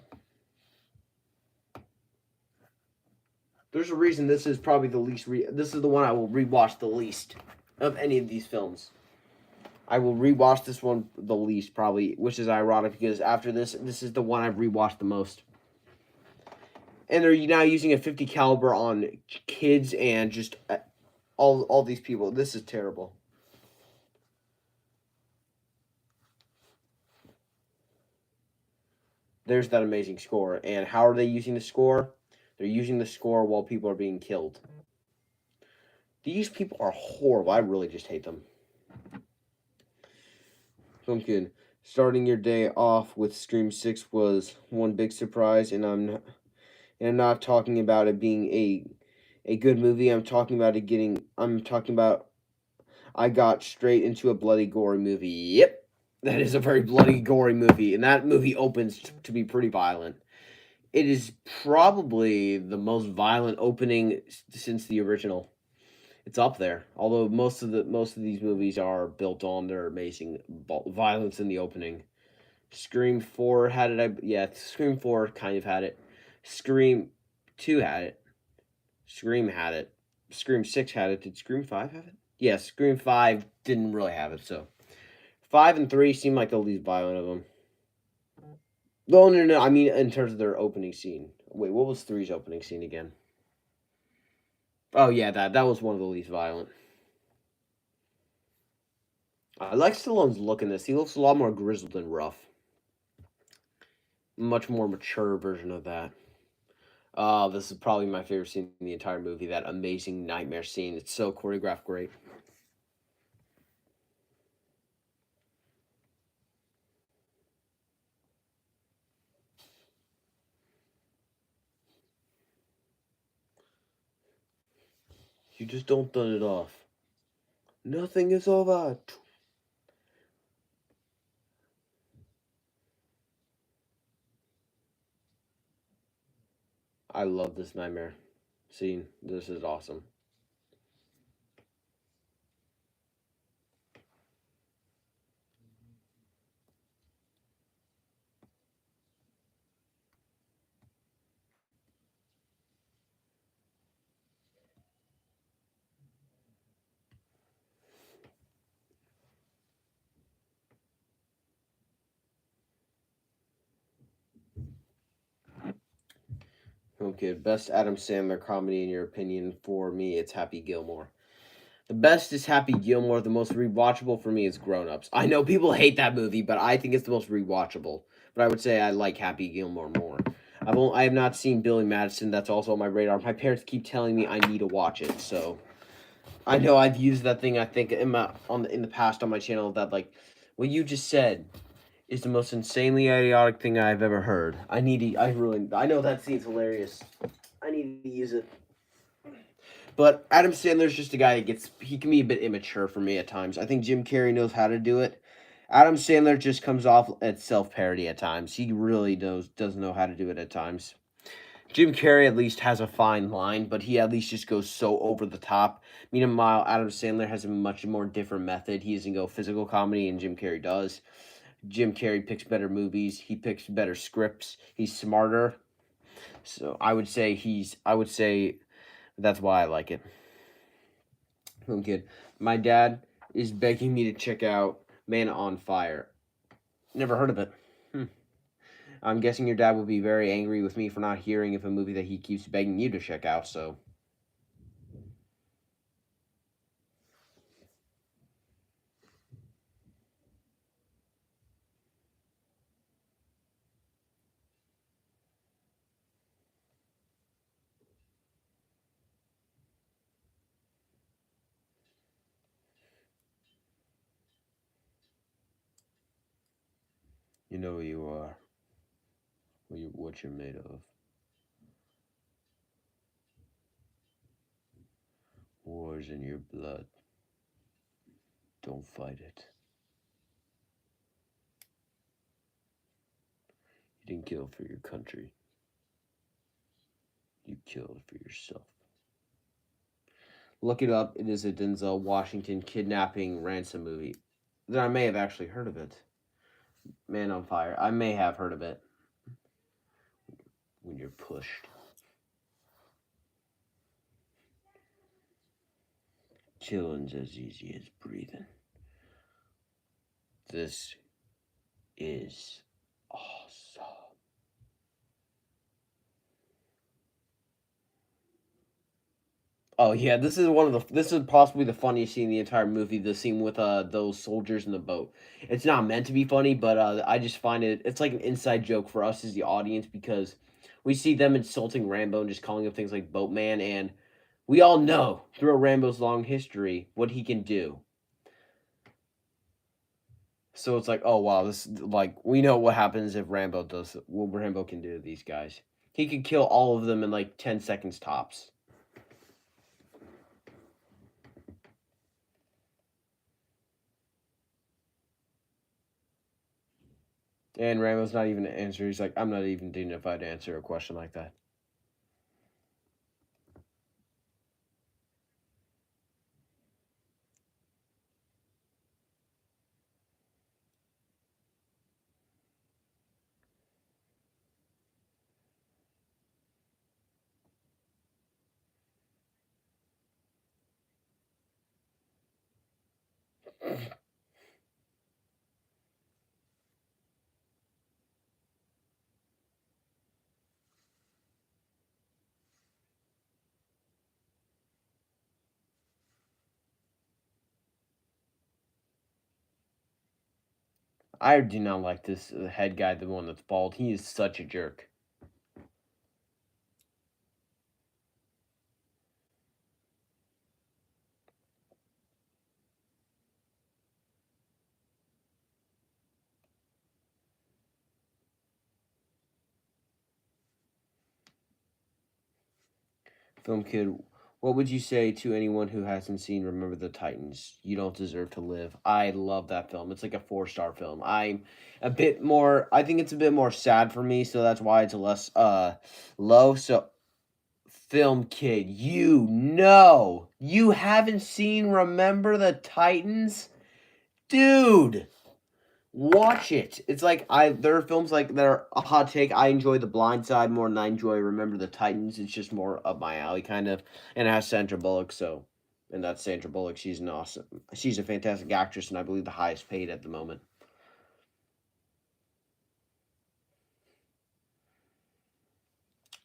There's a reason this is probably the least. This is the one I will rewatch the least of any of these films. I will rewatch this one the least probably, which is ironic because after this is the one I've rewatched the most. And they're now using a 50 caliber on kids and just all these people. This is terrible. There's that amazing score. And how are they using the score? They're using the score while people are being killed. These people are horrible. I really just hate them. Pumpkin, starting your day off with Scream 6 was one big surprise, and I'm not talking about it being a good movie. I'm talking about I got straight into a bloody gory movie. Yep. That is a very bloody gory movie, and that movie opens to be pretty violent. It is probably the most violent opening since the original. It's up there. Although most of these movies are built on their amazing violence in the opening. Scream 4 had it. Yeah, Scream 4 kind of had it. Scream 2 had it. Scream had it. Scream 6 had it. Did Scream 5 have it? Yeah, Scream 5 didn't really have it, so 5 and 3 seem like the least violent of them. No, no, no. I mean, in terms of their opening scene. Wait, what was 3's opening scene again? Oh yeah, that was one of the least violent. I like Stallone's look in this. He looks a lot more grizzled and rough. Much more mature version of that. Oh, this is probably my favorite scene in the entire movie. That amazing nightmare scene. It's so choreographed great. You just don't turn it off. Nothing is over. I love this nightmare scene. This is awesome. Okay, best Adam Sandler comedy in your opinion? For me, it's Happy Gilmore. The best is Happy Gilmore. The most rewatchable for me is Grown Ups. I know people hate that movie, but I think it's the most rewatchable. But I would say I like Happy Gilmore more. I have not seen Billy Madison. That's also on my radar. My parents keep telling me I need to watch it, so I know I've used that thing. I think in the past on my channel that like what you just said is the most insanely idiotic thing I've ever heard. I know that scene's hilarious. I need to use it. But Adam Sandler's just a guy that he can be a bit immature for me at times. I think Jim Carrey knows how to do it. Adam Sandler just comes off at self parody at times. He really does know how to do it at times. Jim Carrey at least has a fine line, but he at least just goes so over the top. Meanwhile, Adam Sandler has a much more different method. He doesn't go physical comedy, and Jim Carrey does. Jim Carrey picks better movies. He picks better scripts. He's smarter. So I would say that's why I like it. Film Kid. My dad is begging me to check out Man on Fire. Never heard of it. Hmm. I'm guessing your dad would be very angry with me for not hearing of a movie that he keeps begging you to check out. So you know who you are, what you're made of. War's in your blood. Don't fight it. You didn't kill for your country. You killed for yourself. Look it up. It is a Denzel Washington kidnapping ransom movie. Then I may have actually heard of it. Man on Fire. I may have heard of it. When you're pushed. Killing's as easy as breathing. This is awesome. Oh yeah, this is possibly the funniest scene in the entire movie. The scene with those soldiers in the boat. It's not meant to be funny, but I just find it's like an inside joke for us as the audience because we see them insulting Rambo and just calling him things like boatman, and we all know through Rambo's long history what he can do. So it's like, oh wow, this like we know what happens if Rambo does what Rambo can do to these guys. He could kill all of them in like 10 seconds tops. And Rambo's not even an answer. He's like, I'm not even dignified to answer a question like that. I do not like this head guy, the one that's bald. He is such a jerk. Film Kid, what would you say to anyone who hasn't seen Remember the Titans? You Don't Deserve to Live. I love that film. It's like a 4-star film. I'm a bit more. I think it's a bit more sad for me, so that's why it's a less low. So, Film Kid, you haven't seen Remember the Titans, dude. Watch it. It's like there are films like that are a hot take. I enjoy The Blind Side more than I enjoy Remember the Titans. It's just more up my alley kind of. And it has Sandra Bullock, so and that's Sandra Bullock. She's a fantastic actress and I believe the highest paid at the moment.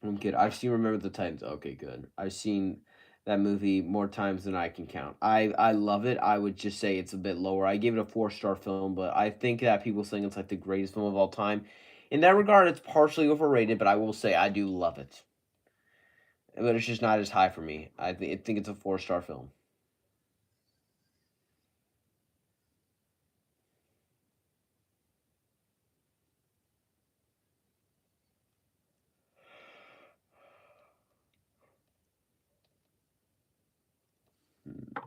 I'm kidding. I've seen Remember the Titans. Okay, good. I've seen that movie more times than I can count. I love it. I would just say it's a bit lower. I gave it a 4-star film, but I think that people saying it's like the greatest film of all time. In that regard, it's partially overrated, but I will say I do love it. But it's just not as high for me. I think it's a 4-star film. Hmm.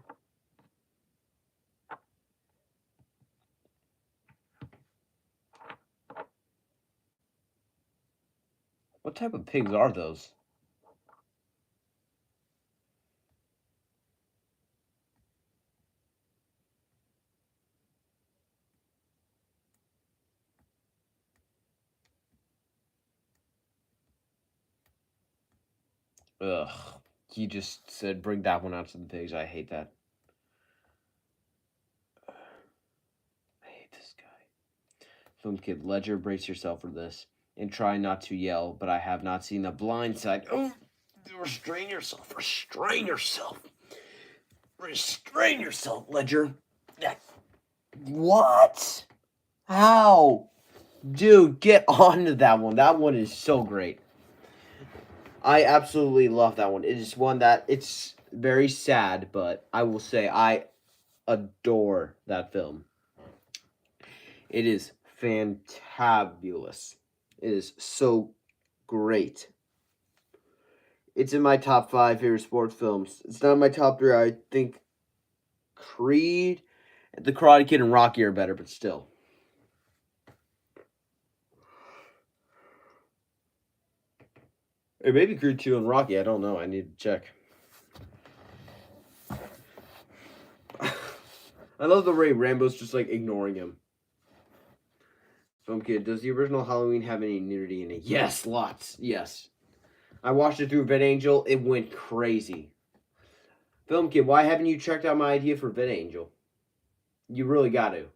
What type of pigs are those? Ugh. He just said, bring that one out to the pigs. I hate that. I hate this guy. Film kid, Ledger, brace yourself for this. And try not to yell, but I have not seen the blind side. Oh, restrain yourself. Restrain yourself. Restrain yourself, Ledger. What? How? Dude, get on to that one. That one is so great. I absolutely love that one. It is one that it's very sad, but I will say I adore that film. It is fantabulous. It is so great. It's in my top 5 favorite sports films. It's not in my top 3. I think Creed, The Karate Kid, and Rocky are better, but still. Or maybe Creed 2 and Rocky. I don't know. I need to check. I love the way Rambo's just like ignoring him. Film kid, does the original Halloween have any nudity in it? Yes, lots. Yes. I watched it through VidAngel. It went crazy. Film kid, why haven't you checked out my idea for VidAngel? You really got to.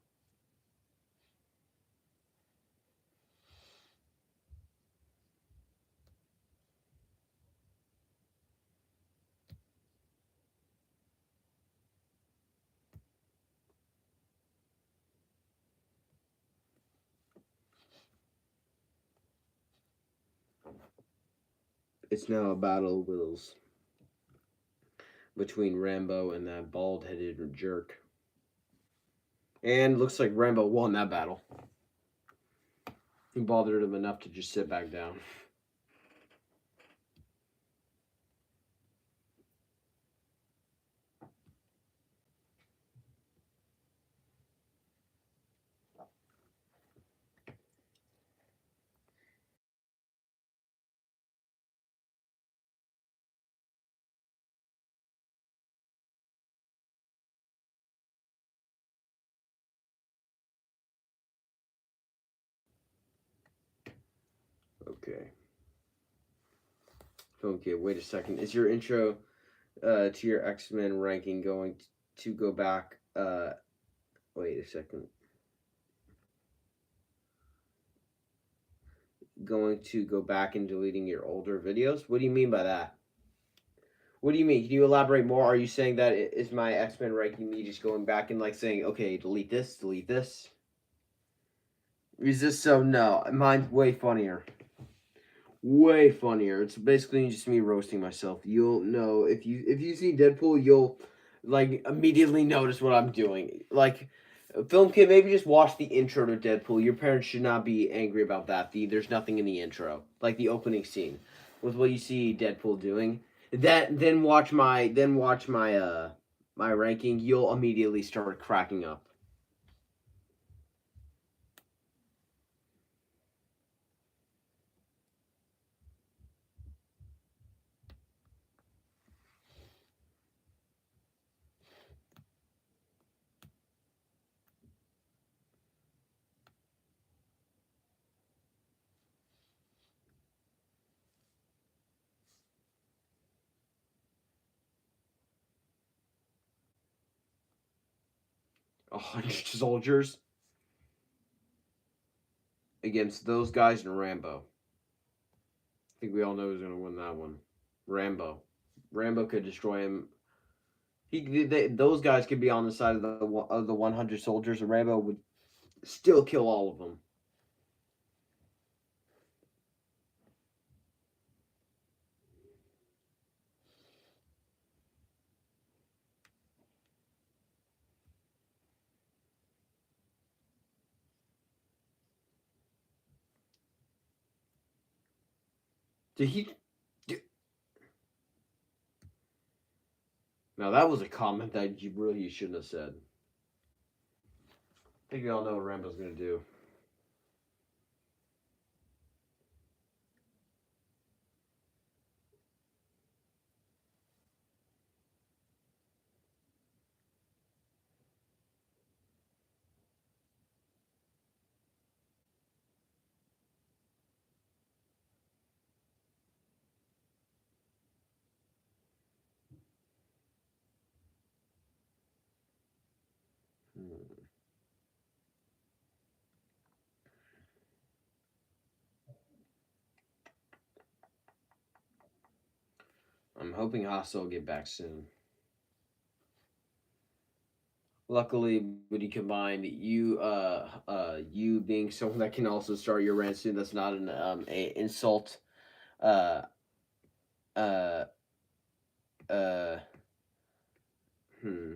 It's now a battle of wills between Rambo and that bald-headed jerk. And looks like Rambo won that battle. He bothered him enough to just sit back down. Okay. Okay, wait a second. Is your intro to your X-Men ranking going to go back? Wait a second. Going to go back and deleting your older videos? What do you mean by that? What do you mean? Can you elaborate more? Are you saying that is my X-Men ranking me just going back and like saying, okay, delete this, delete this? Is this so? No, mine's way funnier. Way funnier. It's basically just me roasting myself. You'll know if you see Deadpool, you'll like immediately notice what I'm doing. Like film kid, maybe just watch the intro to Deadpool. Your parents should not be angry about that. There's nothing in the intro, like the opening scene, with what you see Deadpool doing. That then watch my ranking. You'll immediately start cracking up. A 100 soldiers against those guys in Rambo. I think we all know who's going to win that one. Rambo. Rambo could destroy him. Those guys could be on the side of the 100 soldiers, and Rambo would still kill all of them. Did he? Now that was a comment that you shouldn't have said. I think we all know what Rambo's gonna do. Hmm. I'm hoping Hostel will get back soon. Luckily, when you combine you being someone that can also start your rant soon, that's not an a insult. Uh, uh, uh, hmm.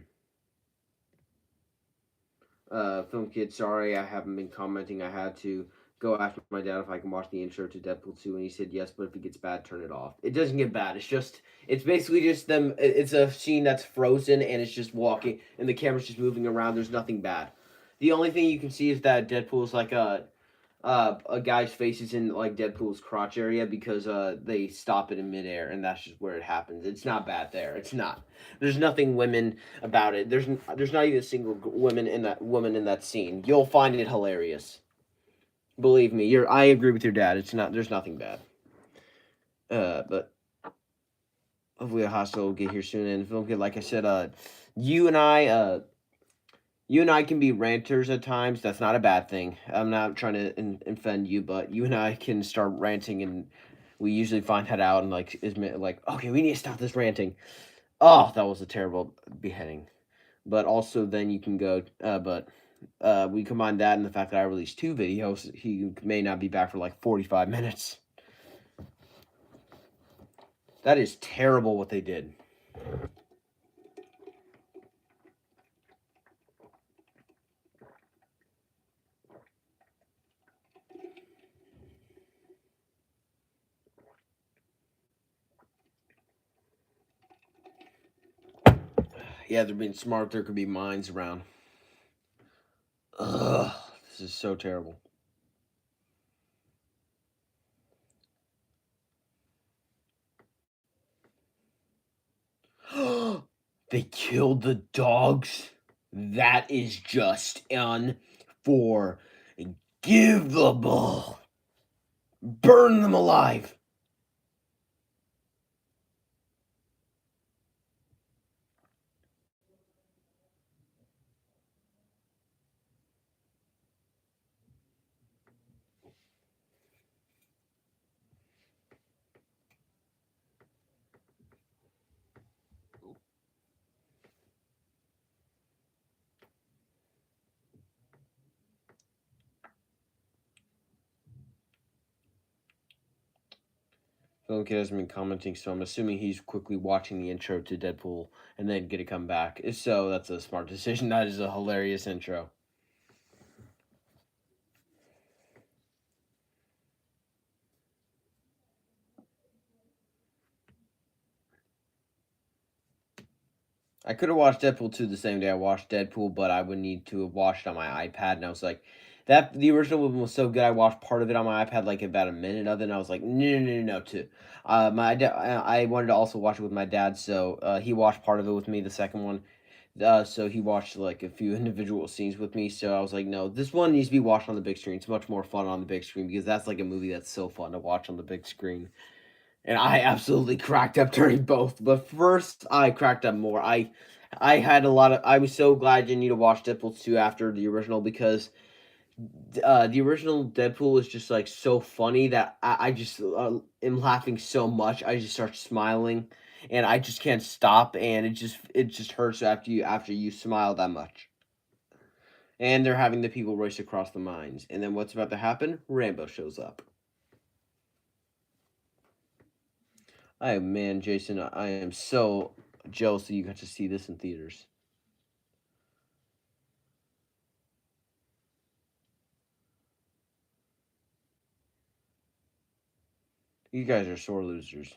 Film kid, sorry I haven't been commenting. I had to go ask my dad if I can watch the intro to Deadpool 2, and he said yes, but if it gets bad, turn it off. It doesn't get bad. It's basically just them. It's a scene that's frozen, and it's just walking, and the camera's just moving around. There's nothing bad. The only thing you can see is that Deadpool's like a guy's face is in like Deadpool's crotch area because they stop it in midair, and that's just where it happens. It's not bad there. It's not. There's nothing women about it. There's not even a single woman in that scene. You'll find it hilarious. Believe me. I agree with your dad. It's not. There's nothing bad. But hopefully a hostel will get here soon. And film kid, like I said, you and I you and I can be ranters at times. That's not a bad thing. I'm not trying to offend you, but you and I can start ranting, and we usually find that out and like like, okay, we need to stop this ranting. Oh, that was a terrible beheading. But also, then you can go. But we combine that and the fact that I released 2 videos. He may not be back for like 45 minutes. That is terrible what they did. Yeah, they're being smart. There could be mines around. Ugh, this is so terrible. They killed the dogs. That is just unforgivable. Burn them alive. Phil Kid hasn't been commenting, so I'm assuming he's quickly watching the intro to Deadpool and then gonna come back. If so, that's a smart decision. That is a hilarious intro. I could have watched Deadpool 2 the same day I watched Deadpool, but I would need to have watched it on my iPad, and I was like, that the original one was so good. I watched part of it on my iPad, like about a minute of it, and I was like, no, no, no, no, too. I wanted to also watch it with my dad, so he watched part of it with me, the second one. So he watched like a few individual scenes with me. So I was like, no, this one needs to be watched on the big screen. It's much more fun on the big screen because that's like a movie that's so fun to watch on the big screen. And I absolutely cracked up during both. But first, I cracked up more. I had a lot of. I was so glad you need to watch Deadpool 2 after the original because the original Deadpool was just like so funny that I just am laughing so much. I just start smiling, and I just can't stop, and it just hurts after you smile that much. And they're having the people race across the mines, and then what's about to happen? Rambo shows up. I man, Jason, I am so jealous that you got to see this in theaters. You guys are sore losers.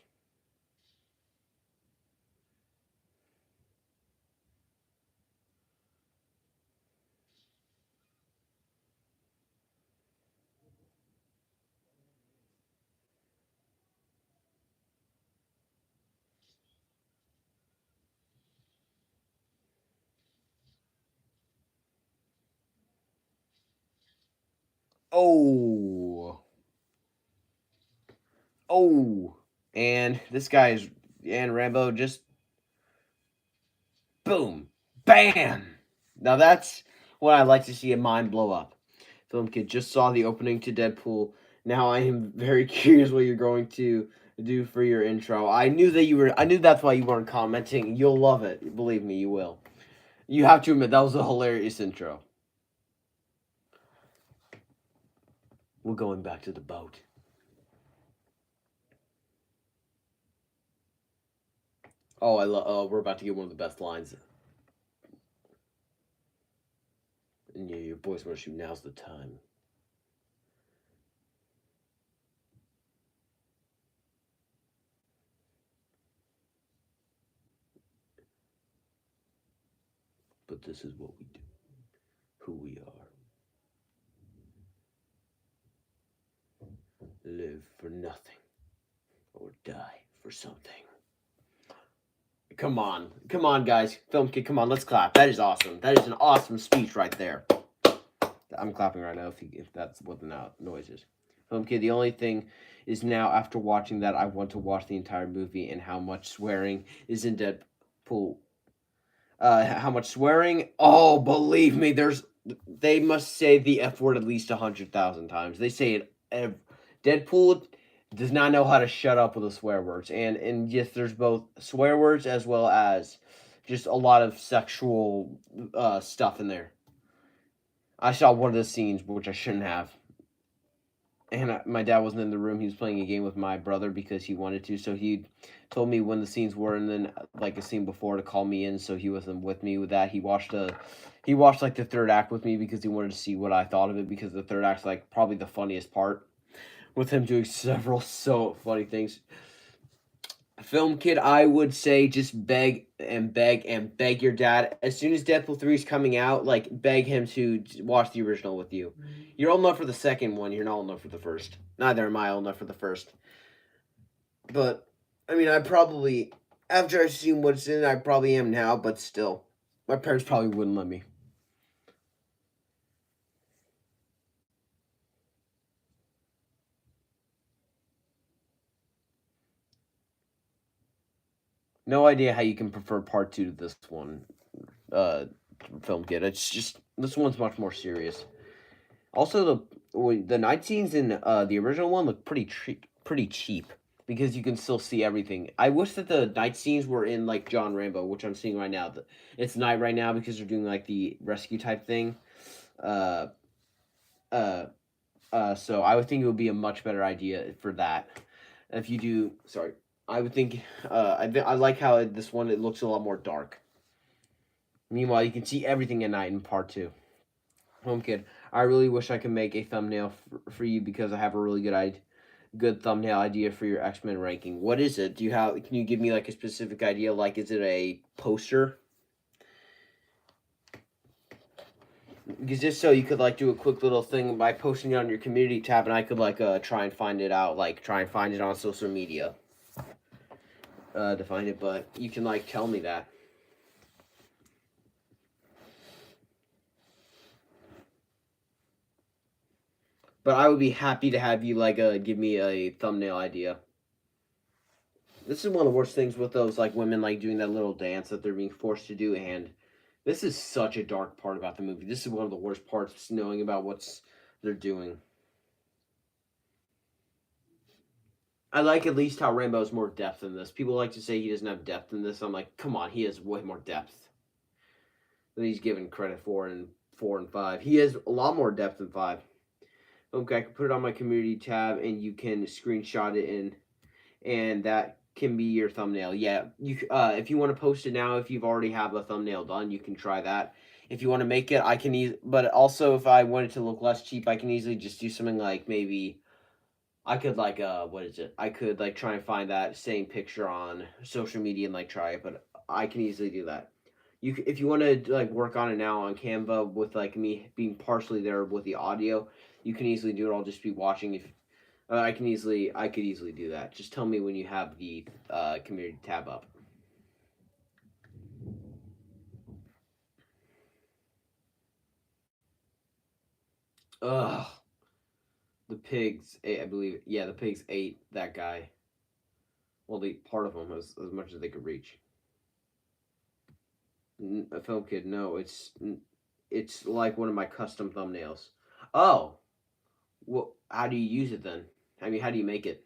Oh, oh, and this guy is and Rambo just boom, bam. Now that's what I like to see a mind blow up. Film Kid just saw the opening to Deadpool. Now I am very curious what you're going to do for your intro. I knew that you were. I knew that's why you weren't commenting. You'll love it. Believe me, you will. You have to admit that was a hilarious intro. We're going back to the boat. Oh, I love. Oh, we're about to get one of the best lines. And your boys want to shoot. Now's the time. But this is what we do. Who we are. Live for nothing or die for something. Come on, guys. Film Kid, come on, let's clap. That is awesome. That is an awesome speech right there. I'm clapping right now if that's what the noise is. Film Kid, the only thing is now after watching that, I want to watch the entire movie and how much swearing is in Deadpool. How much swearing? Oh, believe me, they must say the F word at least 100,000 times. They say it. Deadpool does not know how to shut up with the swear words, and yes, there's both swear words as well as just a lot of sexual stuff in there. I saw one of the scenes which I shouldn't have, and my dad wasn't in the room. He was playing a game with my brother because he wanted to. So he told me when the scenes were, and then like a scene before to call me in. So he wasn't with me with that. He watched like the third act with me because he wanted to see what I thought of it. Because the third act's like probably the funniest part, with him doing several so funny things. Film Kid, I would say just beg and beg and beg your dad. As soon as Deadpool 3 is coming out, like, beg him to watch the original with you. You're old enough for the second one, you're not old enough for the first. Neither am I old enough for the first. But, I mean, I probably, after I've seen what's in it, I probably am now, but still. My parents probably wouldn't let me. No idea how you can prefer part 2 to this one, uh, Film Kid. It's just, this one's much more serious. Also, the night scenes in the original one look pretty cheap because you can still see everything. I wish that the night scenes were in like John Rambo, which I'm seeing right now. It's night right now because they're doing like the rescue type thing. Uh, uh, so I would think it would be a much better idea for that. If you do, sorry, I would think. I like how this one it looks a lot more dark. Meanwhile, you can see everything at night in part 2. Home Kid, I really wish I could make a thumbnail for you because I have a really good thumbnail idea for your X-Men ranking. What is it? Can you give me like a specific idea? Like, is it a poster? Because just so you could like do a quick little thing by posting it on your community tab, and I could like try and find it out, like try and find it on social media to find it. But you can like tell me that. But I would be happy to have you like give me a thumbnail idea. This is one of the worst things with those like women like doing that little dance that they're being forced to do, and this is such a dark part about the movie. This is one of the worst parts, knowing about what's they're doing. I like at least how Rambo has more depth in this. People like to say he doesn't have depth in this. I'm like, come on, he has way more depth than he's given credit for in 4 and 5. He has a lot more depth in 5. Okay, I can put it on my community tab, and you can screenshot it in, and that can be your thumbnail. Yeah, if you want to post it now, if you've already have a thumbnail done, you can try that. If you want to make it, I can but also if I wanted to look less cheap, I can easily just do something like maybe I could like what is it? I could like try and find that same picture on social media and like try it, but I can easily do that. If you want to like work on it now on Canva with like me being partially there with the audio, you can easily do it. I'll just be watching if I could easily do that. Just tell me when you have the community tab up. Ugh, the pigs. I believe. Yeah, the pigs ate that guy. Well, the part of him as much as they could reach. A film kid. No, it's It's like one of my custom thumbnails. Oh, well, how do you use it then? I mean, how do you make it?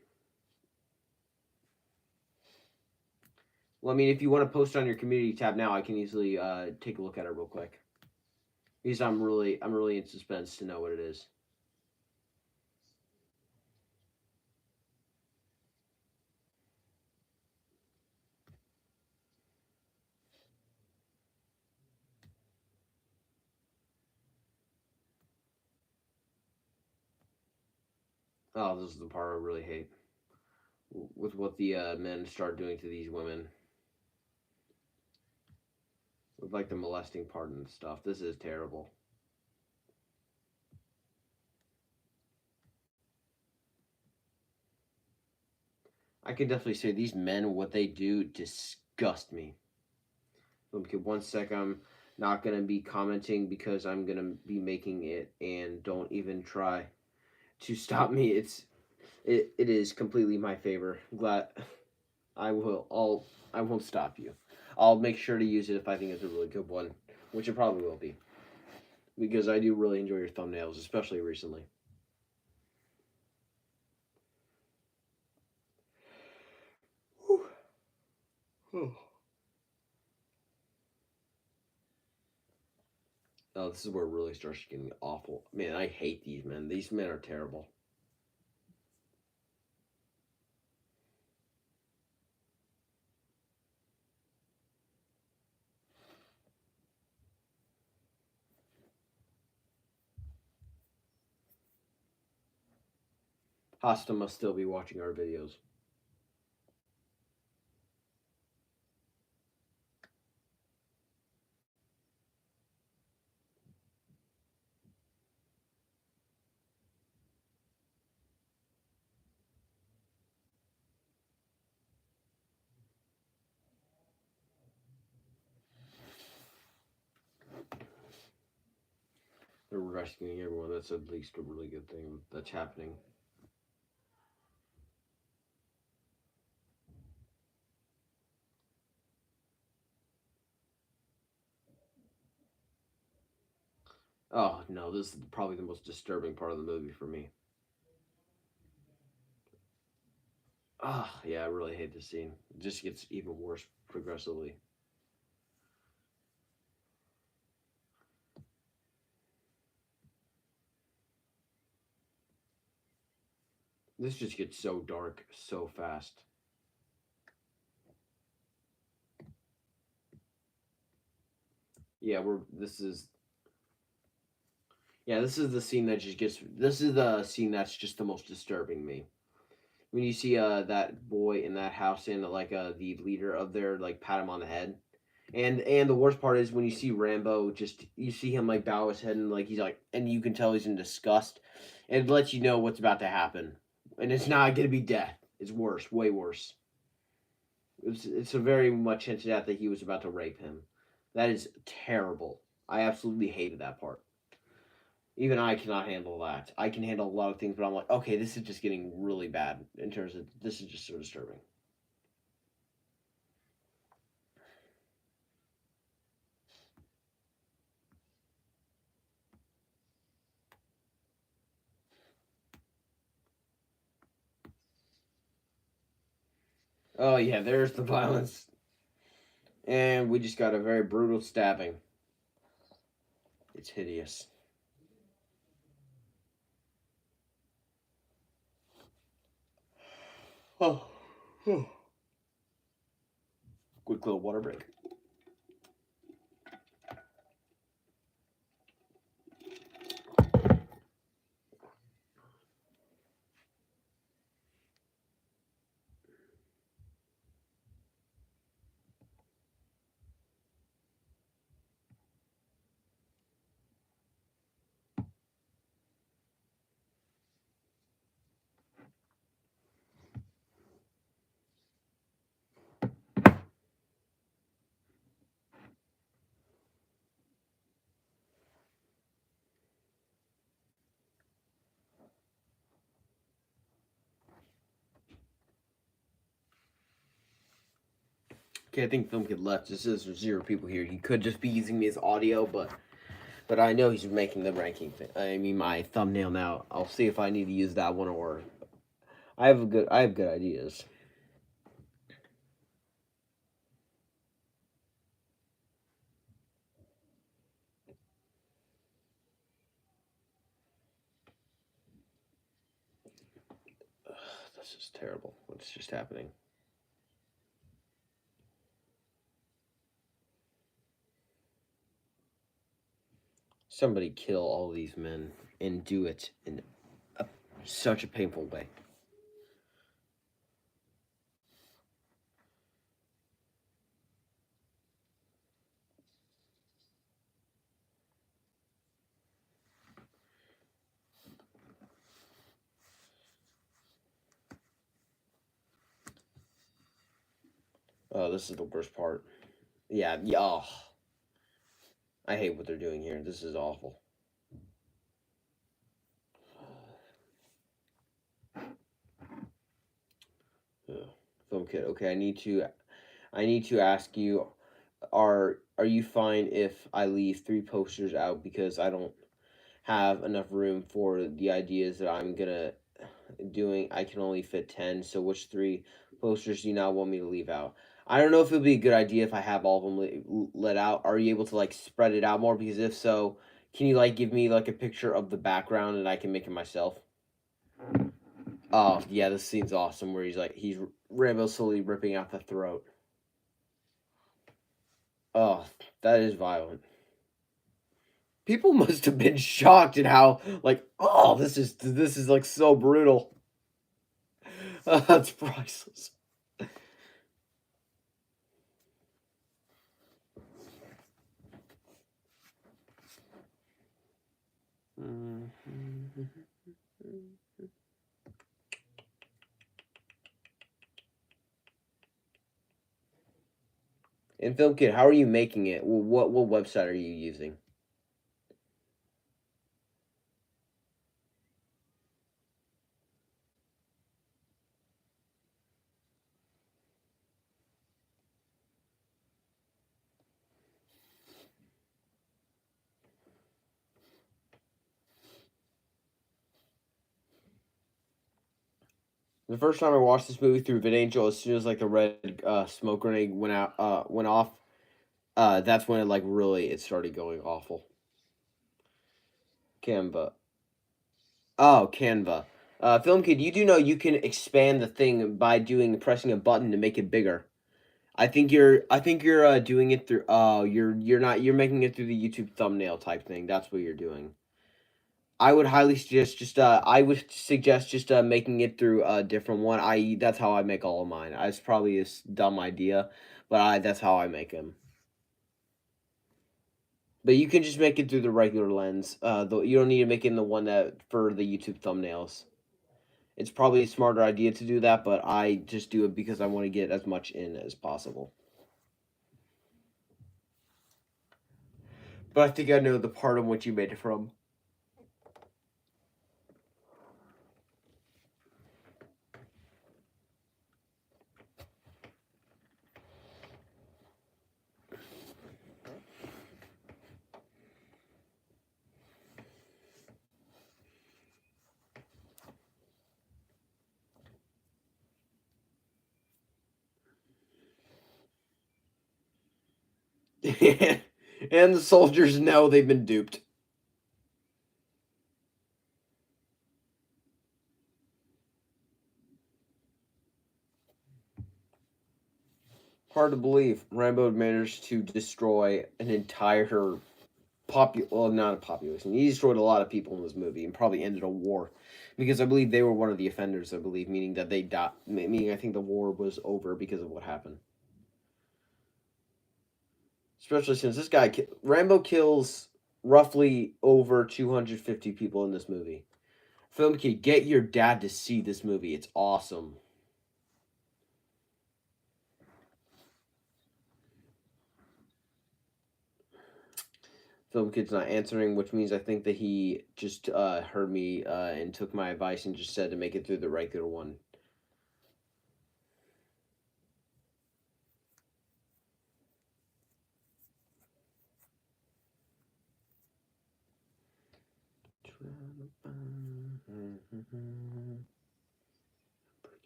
Well, I mean, if you want to post on your community tab now, I can easily take a look at it real quick because I'm really in suspense to know what it is. Oh, this is the part I really hate with what the men start doing to these women with like the molesting part and stuff. This is terrible. I can definitely say these men, what they do, disgust me. Okay, one sec. I'm not gonna be commenting because I'm gonna be making it, and don't even try to stop me. It is completely my favor. Glad I won't stop you. I'll make sure to use it if I think it's a really good one, which it probably will be, because I do really enjoy your thumbnails, especially recently. Oh, this is where it really starts getting awful. Man, I hate these men. These men are terrible. Hasta must still be watching our videos. They're rescuing everyone. That's at least a really good thing that's happening. Oh no, this is probably the most disturbing part of the movie for me. Ah, oh, yeah, I really hate this scene. It just gets even worse progressively. This just gets so dark so fast. Yeah, we're this is yeah, this is the scene that just gets this is the scene that's just the most disturbing me. When you see that boy in that house and like the leader of there like pat him on the head. And the worst part is when you see Rambo, just you see him like bow his head and like he's like, and you can tell he's in disgust. It lets you know what's about to happen, and it's not gonna be death. It's worse, way worse. It's a very much hinted at that he was about to rape him. That is terrible. I absolutely hated that part. Even I cannot handle that. I can handle a lot of things, but I'm like, okay, this is just getting really bad in terms of this is just so disturbing. Oh yeah, there's the violence. And we just got a very brutal stabbing. It's hideous. Oh. Quick little water break. Okay, I think Film Kid left. This is zero people here. He could just be using me as audio, but But I know he's making the ranking thing. I mean, my thumbnail now. I'll see if I need to use that one or I have good ideas. Ugh, this is terrible. What's just happening? Somebody kill all these men and do it in a, such a painful way. Oh, this is the worst part. Yeah, yeah. Oh, I hate what they're doing here. This is awful. Ugh. Film kit. Okay, I need to ask you, are you fine if I leave 3 posters out because I don't have enough room for the ideas that I'm gonna doing? I can only fit 10. So which 3 posters do you now want me to leave out? I don't know if it would be a good idea if I have all of them let out. Are you able to like spread it out more? Because if so, can you like give me like a picture of the background and I can make it myself? Oh yeah, this scene's awesome where he's Rambo slowly ripping out the throat. Oh, that is violent. People must have been shocked at how like, oh, this is like so brutal. That's priceless. Mhm. And Film Kid, how are you making it? What website are you using? The first time I watched this movie through VidAngel, as soon as like the red smoke grenade went off, that's when it like really it started going awful. Canva. Oh, Canva. Film Kid, you do know you can expand the thing by doing pressing a button to make it bigger. I think you're doing it through you're not you're making it through the YouTube thumbnail type thing. That's what you're doing. I would highly suggest just I would suggest just making it through a different one. I that's how I make all of mine. It's probably a dumb idea, but I that's how I make them. But you can just make it through the regular lens. You don't need to make it in the one that for the YouTube thumbnails. It's probably a smarter idea to do that, but I just do it because I want to get as much in as possible. But I think I know the part of what you made it from. And the soldiers know they've been duped. Hard to believe Rambo managed to destroy an entire well, not a population. He destroyed a lot of people in this movie and probably ended a war because I believe they were one of the offenders. I believe, meaning that they died. Meaning, I think the war was over because of what happened. Especially since this guy Rambo kills roughly over 250 people in this movie. Film kid, get your dad to see this movie. It's awesome. Film kid's not answering, which means I think that he just heard me and took my advice and just said to make it through the regular one.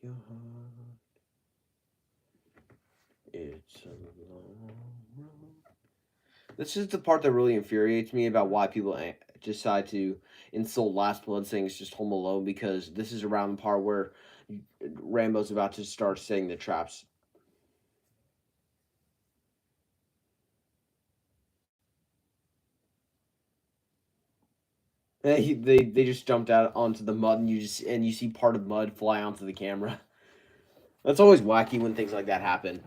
Your heart, it's a long road. This is the part that really infuriates me about why people decide to insult Last Blood saying it's just Home Alone, because this is around the part where Rambo's about to start setting the traps. They just jumped out onto the mud, and you see part of mud fly onto the camera. That's always wacky when things like that happen.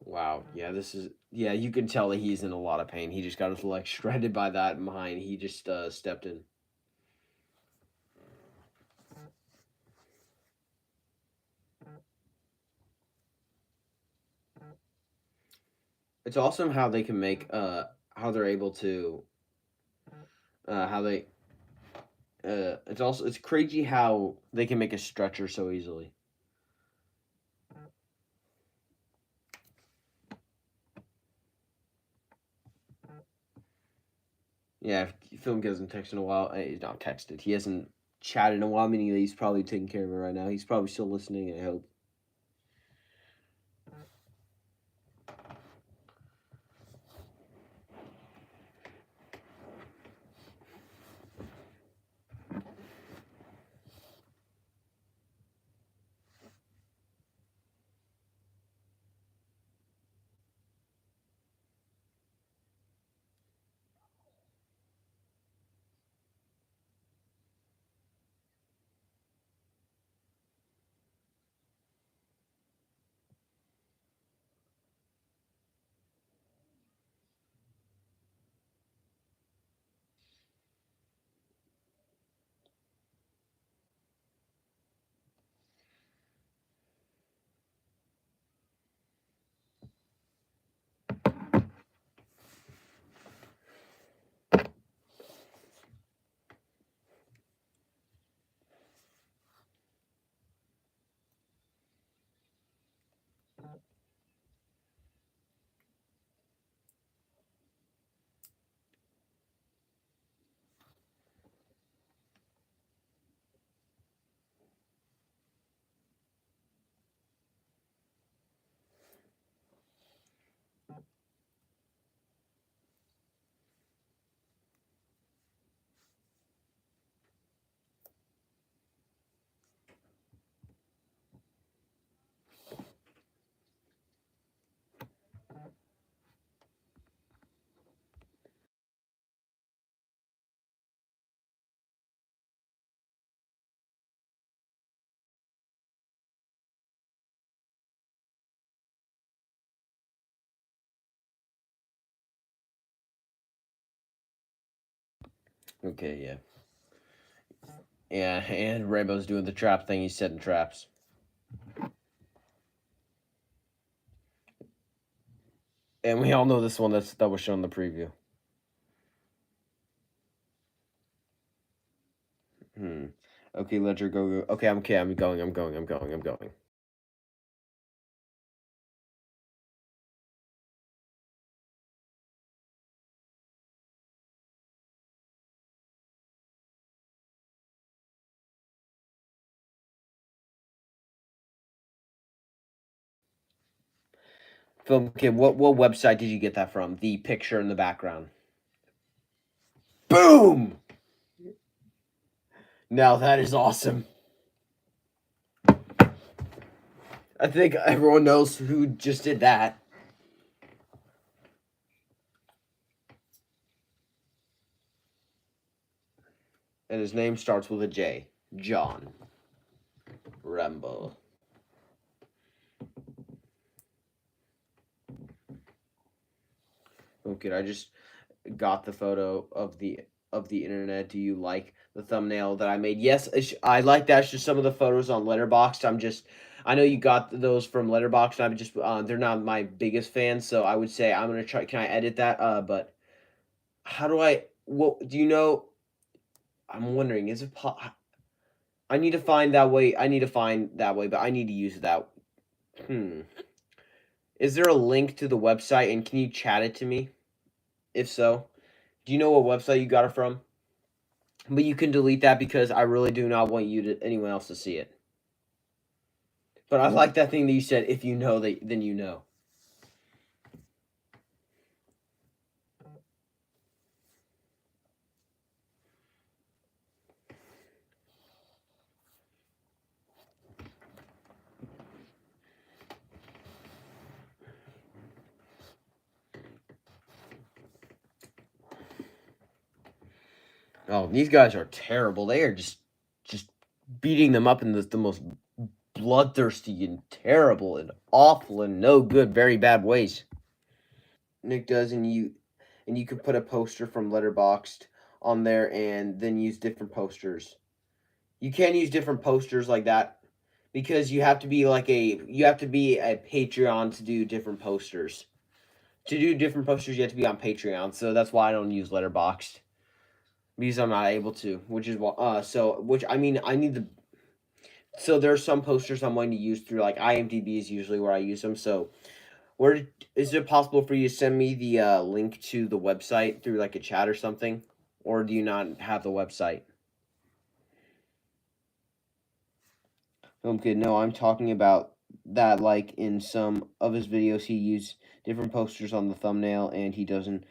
Wow. Yeah, this is, yeah, you can tell that he's in a lot of pain. He just got his leg shredded by that mine. He just stepped in. It's awesome how they can make how they're able to how they it's also, it's crazy how they can make a stretcher so easily. Yeah, if Film hasn't texted in a while. He's not texted. He hasn't chatted in a while, meaning that he's probably taking care of it right now. He's probably still listening, I hope. Okay, yeah. Yeah, and Rainbow's doing the trap thing. He's setting traps. And we all know this one that was shown in the preview. Hmm. Okay, Ledger, go. Okay, I'm okay. I'm going. I'm going. I'm going. I'm going. Film kid, what website did you get that from? The picture in the background. Boom! Now that is awesome. I think everyone knows who just did that. And his name starts with a J. John Rambo. Okay, I just got the photo of the internet. Do you like the thumbnail that I made. Yes, I like that. It's just some of the photos on Letterboxd. I know you got those from Letterboxd. I'm just they're not my biggest fan, so I would say I'm gonna try. Can I edit that? But how do I? Well, do you know? I'm wondering. I need to find that way. I need to find that way, but I need to use that. Hmm. Is there a link to the website, and can you chat it to me? If so, do you know what website you got it from? But you can delete that because I really do not want anyone else to see it. But I like that thing that you said. If you know that, then you know. Oh, these guys are terrible. They are just beating them up in the most bloodthirsty and terrible and awful and no good, very bad ways. Nick does, and you can put a poster from Letterboxd on there, and then use different posters. You can use different posters like that because you have to be a Patreon to do different posters. To do different posters, you have to be on Patreon. So that's why I don't use Letterboxd because I'm not able to. Which is why, which I mean, I need the. So there's some posters I'm going to use through like IMDb is usually where I use them. So where is it possible for you to send me the link to the website through like a chat or something, or do you not have the website? Okay, no, I'm talking about that. Like in some of his videos, he used different posters on the thumbnail, and he doesn't.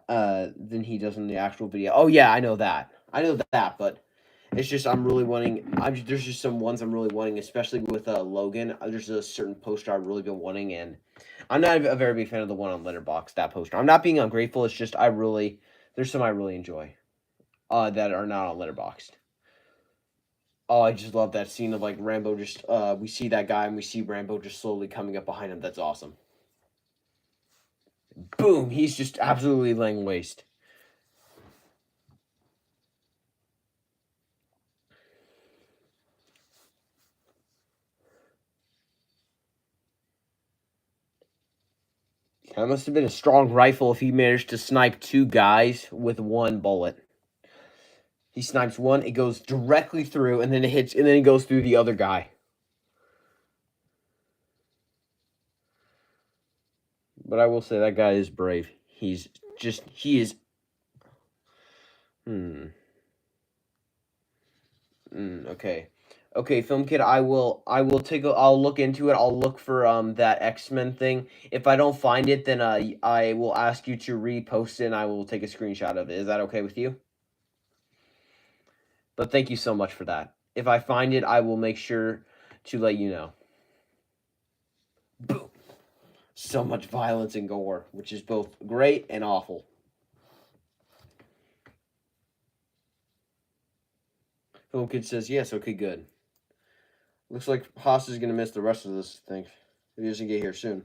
Than he does in the actual video. Oh yeah, I know that. I know that, but it's just I'm really wanting. There's just some ones I'm really wanting, especially with Logan. There's a certain poster I've really been wanting, and I'm not a very big fan of the one on Letterboxd. That poster. I'm not being ungrateful. It's just I really there's some I really enjoy. That are not on Letterboxd. Oh, I just love that scene of like Rambo just we see that guy and we see Rambo just slowly coming up behind him. That's awesome. Boom, he's just absolutely laying waste. That must have been a strong rifle if he managed to snipe two guys with one bullet. He snipes one, it goes directly through, and then it hits, and then it goes through the other guy. But I will say that guy is brave. He is. Hmm. Okay. Okay, Film Kid, I will I'll look into it. I'll look for that X-Men thing. If I don't find it, then I will ask you to repost it and I will take a screenshot of it. Is that okay with you? But thank you so much for that. If I find it, I will make sure to let you know. Boom. So much violence and gore, which is both great and awful. Film Kid says yes. Okay, good. Looks like Haas is gonna miss the rest of this thing. If he doesn't get here soon.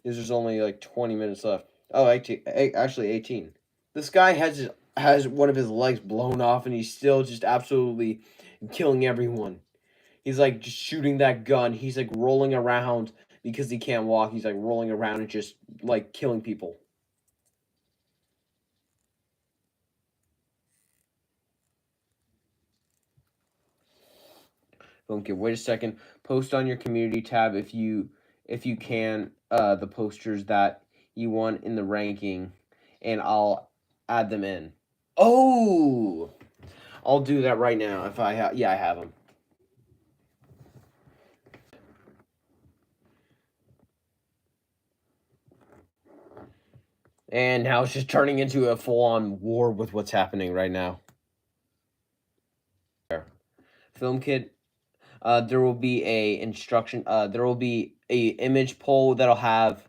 There's only like 20 minutes left. Oh, 18, actually 18. This guy has one of his legs blown off, and he's still just absolutely killing everyone. He's like just shooting that gun. He's like rolling around because he can't walk. He's like rolling around and just like killing people. Okay, wait a second. Post on your community tab if you can the posters that you want in the ranking, and I'll add them in. Oh, I'll do that right now if I have. Yeah, I have them. And now it's just turning into a full-on war with what's happening right now. Film Kit, there will be a instruction. There will be a image poll that'll have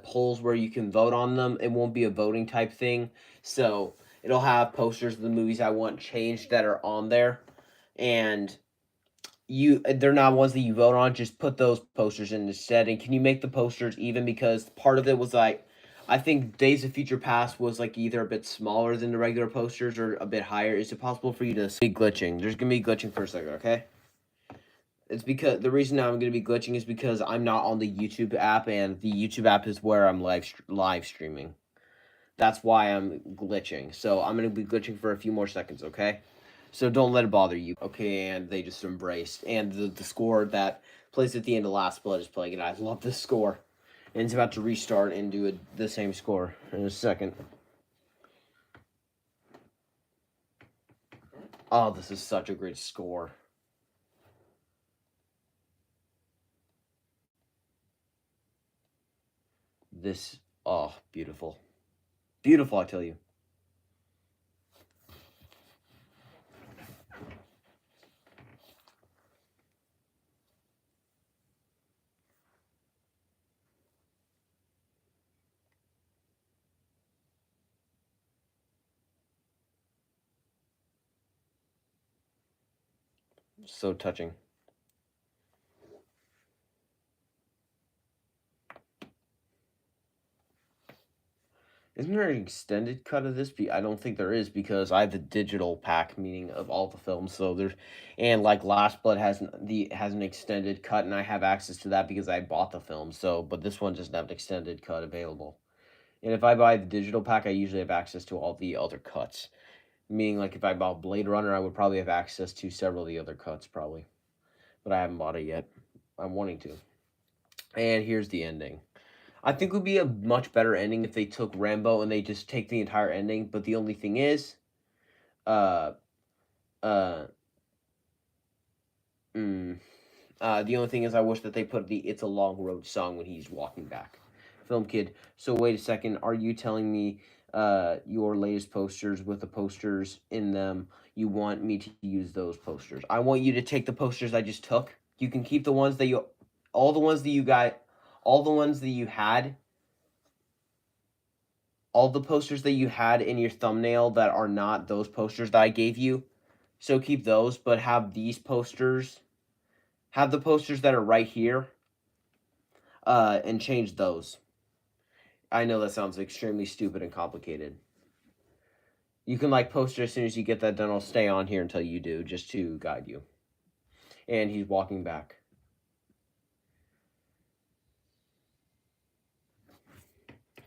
polls where you can vote on them. It won't be a voting type thing, so it'll have posters of the movies I want changed that are on there, and they're not ones that you vote on. Just put those posters in instead. And can you make the posters even because part of it was like I think Days of Future Past was like either a bit smaller than the regular posters or a bit higher. Is it possible for you to see glitching? There's gonna be glitching for a second, okay? It's because the reason I'm gonna be glitching is because I'm not on the YouTube app, and the YouTube app is where I'm live streaming. That's why I'm glitching. So I'm gonna be glitching for a few more seconds, okay? So don't let it bother you. Okay, and they just embraced. And the score that plays at the end of Last Blood is playing, and I love this score. And it's about to restart and do the same score in a second. Oh, this is such a great score. This, oh, beautiful. Beautiful, I tell you. So touching. Isn't there an extended cut of this? I don't think there is because I have the digital pack, meaning of all the films. So there's, and like Last Blood has an extended cut, and I have access to that because I bought the film. So, but this one doesn't have an extended cut available. And if I buy the digital pack, I usually have access to all the other cuts. Meaning, like if I bought Blade Runner, I would probably have access to several of the other cuts, probably. But I haven't bought it yet. I'm wanting to. And here's the ending. I think it would be a much better ending if they took Rambo and they just take the entire ending. But the only thing is, uh, uh, mm, the only thing is, I wish that they put the "It's a Long Road" song when he's walking back. Film Kid. So wait a second. Are you telling me, your latest posters with the posters in them? You want me to use those posters? I want you to take the posters I just took. You can keep the ones that you, all the ones that you got, all the ones that you had all the posters that you had in your thumbnail that are not those posters that I gave you. So keep those, but have these posters, have the posters that are right here, and change those. I know that sounds extremely stupid and complicated. You can like post it as soon as you get that done. I'll stay on here until you do, just to guide you. And he's walking back.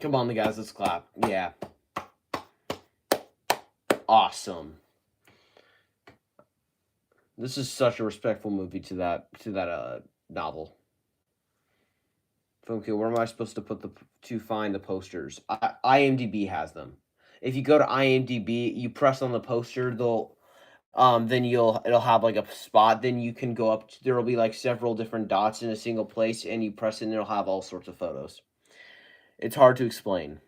Come on, the guys, let's clap. Yeah. Awesome. This is such a respectful movie to that novel. Okay, where am I supposed to put to find the posters? IMDb has them. If you go to IMDb, you press on the poster, then it'll have like a spot. Then you can go up. There will be like several different dots in a single place, and you press it, and it'll have all sorts of photos. It's hard to explain.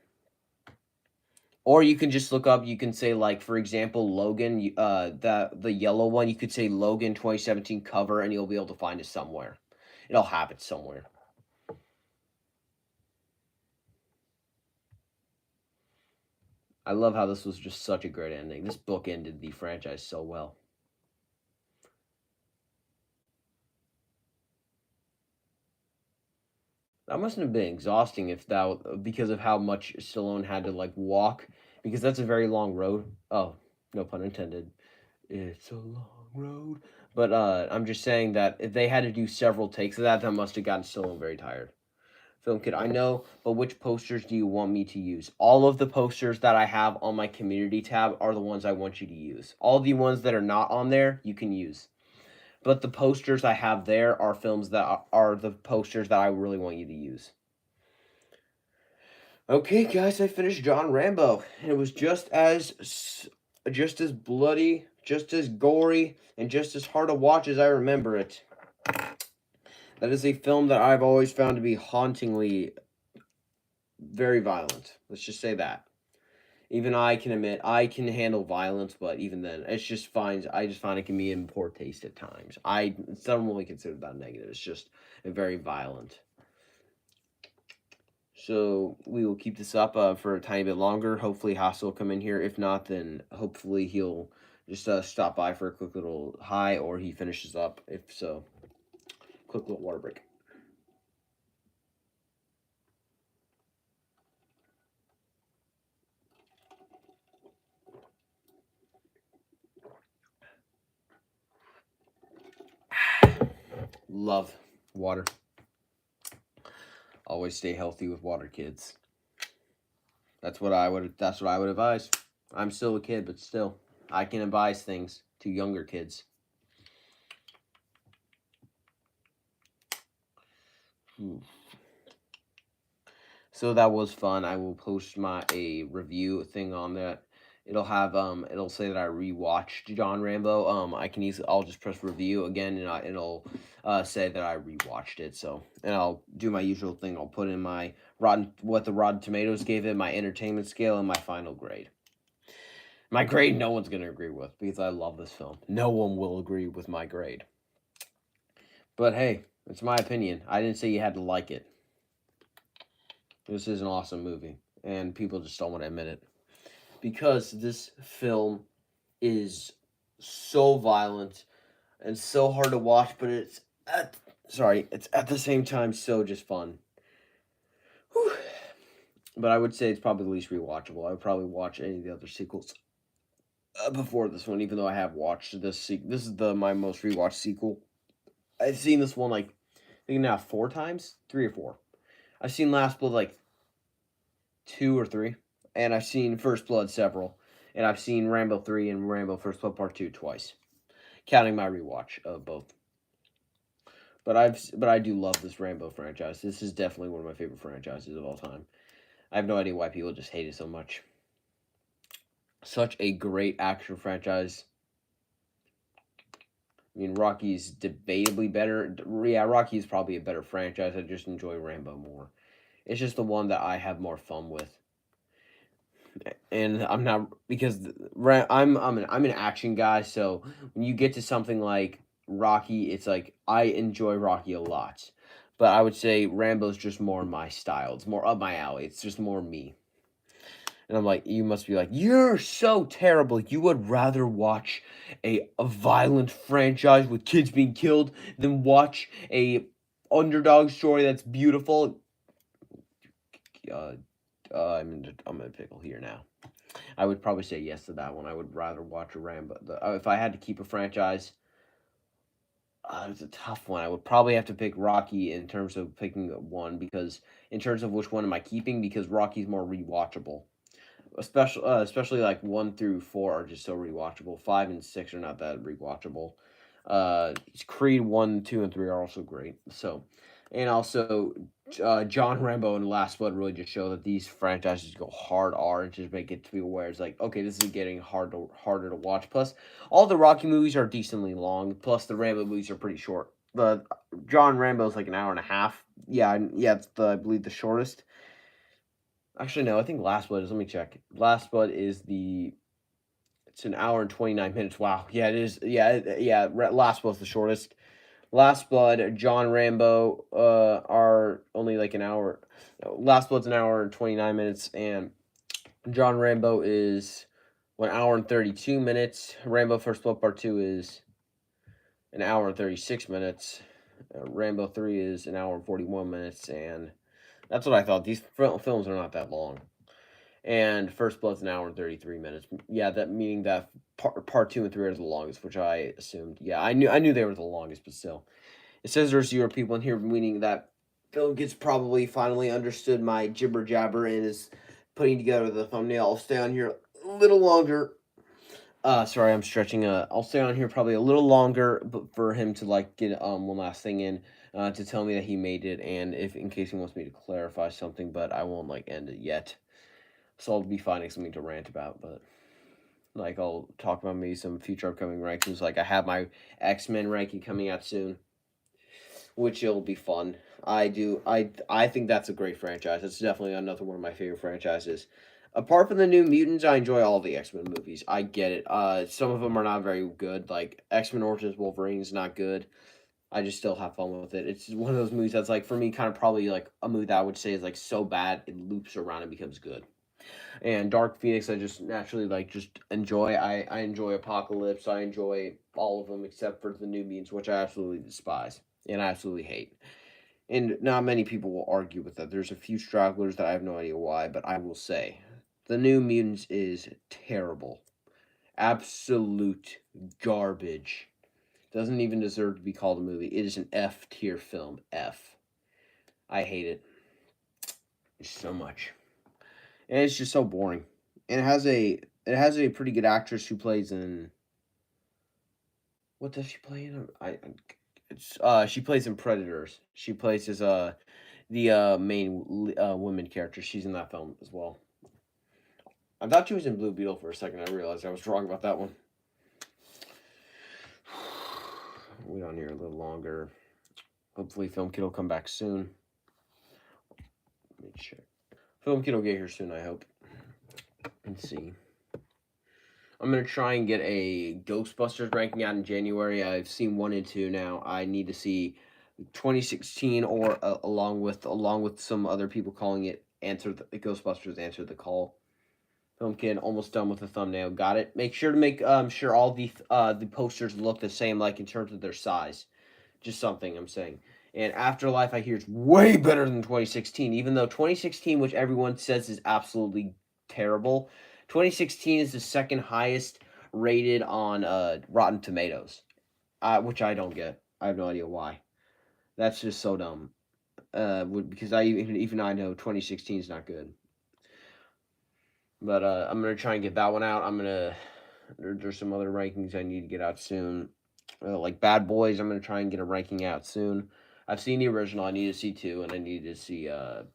Or you can just look up. You can say like, for example, Logan. The yellow one. You could say Logan 2017 cover, and you'll be able to find it somewhere. It'll have it somewhere. I love how this was just such a great ending. This book ended the franchise so well. That mustn't have been exhausting if that because of how much Stallone had to like walk because that's a very long road. Oh, no pun intended. It's a long road. But I'm just saying that if they had to do several takes of that, that must have gotten Stallone very tired. Film Kid, I know, but which posters do you want me to use? All of the posters that I have on my community tab are the ones I want you to use. All the ones that are not on there, you can use. But the posters I have there are films that are the posters that I really want you to use. Okay, guys, I finished John Rambo, and it was just as bloody, just as gory, and just as hard to watch as I remember it. That is a film that I've always found to be hauntingly very violent. Let's just say that. Even I can admit I can handle violence, but even then, I just find it can be in poor taste at times. I don't really consider that negative. It's just very violent. So we will keep this up for a tiny bit longer. Hopefully, Haas will come in here. If not, then hopefully he'll just stop by for a quick little hi, or he finishes up. If so, quick little water break. Love water. Always stay healthy with water, kids. That's what I would advise. I'm still a kid, but still, I can advise things to younger kids. So that was fun. I will post my a review thing on that. It'll say that I rewatched John Rambo. I'll just press review again, and it'll say that I rewatched it. So, and I'll do my usual thing. I'll put in my what the Rotten Tomatoes gave it, my entertainment scale, and my final grade. My grade, no one's gonna agree with because I love this film. No one will agree with my grade. But hey, it's my opinion. I didn't say you had to like it. This is an awesome movie, and people just don't want to admit it because this film is so violent and so hard to watch, but it's at the same time so just fun. Whew. But I would say it's probably the least rewatchable. I would probably watch any of the other sequels before this one, even though I have watched this. This is my most rewatched sequel. I've seen this one like I think now 4 times, 3 or 4. I've seen Last Blood like 2 or 3, and I've seen First Blood several, and I've seen Rambo 3 and Rambo First Blood Part 2 twice, counting my rewatch of both. But I do love this Rambo franchise. This is definitely one of my favorite franchises of all time. I have no idea why people just hate it so much. Such a great action franchise. I mean, Rocky's debatably better. Yeah, Rocky is probably a better franchise. I just enjoy Rambo more. It's just the one that I have more fun with. And I'm not because I'm an action guy, so when you get to something like Rocky, it's like I enjoy Rocky a lot. But I would say Rambo's just more my style. It's more up my alley. It's just more me. And I'm like, you must be like, you're so terrible. You would rather watch a violent franchise with kids being killed than watch a underdog story that's beautiful. Uh, I'm in a pickle here now. I would probably say yes to that one. I would rather watch a Rambo. If I had to keep a franchise, it's a tough one. I would probably have to pick Rocky in terms of picking one because in terms of which one am I keeping because Rocky's more rewatchable. Especially like 1 through 4 are just so rewatchable. 5 and 6 are not that rewatchable. Creed 1, 2, and 3 are also great. So, and also John Rambo and Last Blood really just show that these franchises go hard R and just make it to be aware it's like okay, this is getting harder to watch. Plus, all the Rocky movies are decently long. Plus, the Rambo movies are pretty short. The John Rambo is like an hour and a half. Yeah, it's I believe the shortest. Actually, no, I think Last Blood is. Let me check. Last Blood is the. It's an hour and 29 minutes. Wow. Yeah, it is. Yeah. Last Blood's the shortest. Last Blood, John Rambo, are only like an hour. Last Blood's an hour and 29 minutes, and John Rambo is 1 hour and 32 minutes. Rambo First Blood Part 2 is an hour and 36 minutes. Rambo 3 is an hour and 41 minutes, and that's what I thought. These films are not that long. And First Blood's an hour and 33 minutes. Yeah, that meaning that part 2 and 3 are the longest, which I assumed. Yeah, I knew they were the longest, but still, it says there's 0 people in here, meaning that Phil gets probably finally understood my jibber jabber and is putting together the thumbnail. I'll stay on here a little longer. Sorry, I'm stretching. I'll stay on here probably a little longer, but for him to like get one last thing in, to tell me that he made it, and if in case he wants me to clarify something, but I won't like end it yet. So I'll be finding something to rant about, but like I'll talk about maybe some future upcoming rankings. Like I have my X-Men ranking coming out soon, which will be fun. I think that's a great franchise. It's definitely another one of my favorite franchises. Apart from the New Mutants, I enjoy all the X-Men movies. I get it. Some of them are not very good. Like X-Men Origins Wolverine is not good. I just still have fun with it. It's one of those movies that's like for me kind of probably like a movie that I would say is like so bad it loops around and becomes good. And Dark Phoenix, I just naturally like just enjoy. I enjoy Apocalypse. I enjoy all of them except for the New Mutants, which I absolutely despise and I absolutely hate. And not many people will argue with that. There's a few stragglers that I have no idea why, but I will say the New Mutants is terrible, absolute garbage. Doesn't even deserve to be called a movie. It is an F tier film. F. I hate it so much, and it's just so boring. And it has a pretty good actress who plays in what does she play in? It's she plays in Predators. She plays as the main woman character. She's in that film as well. I thought she was in Blue Beetle for a second. I realized I was wrong about that one. Wait on here a little longer. Hopefully, Film Kid will come back soon. Let me check. Film Kid will get here soon, I hope. Let's see. I'm going to try and get a Ghostbusters ranking out in January. I've seen 1 and 2 now. I need to see 2016 or along with some other people calling it Ghostbusters Answer the Call. Film Kid, almost done with the thumbnail. Got it. Make sure to make sure all the posters look the same, like in terms of their size. Just something I'm saying. And Afterlife, I hear it's way better than 2016, even though 2016, which everyone says is absolutely terrible. 2016 is the second highest rated on Rotten Tomatoes, which I don't get. I have no idea why. That's just so dumb. Because even I know 2016 is not good. But I'm gonna try and get that one out. There's some other rankings I need to get out soon. Like Bad Boys, I'm gonna try and get a ranking out soon. I've seen the original. I need to see 2, and I need to see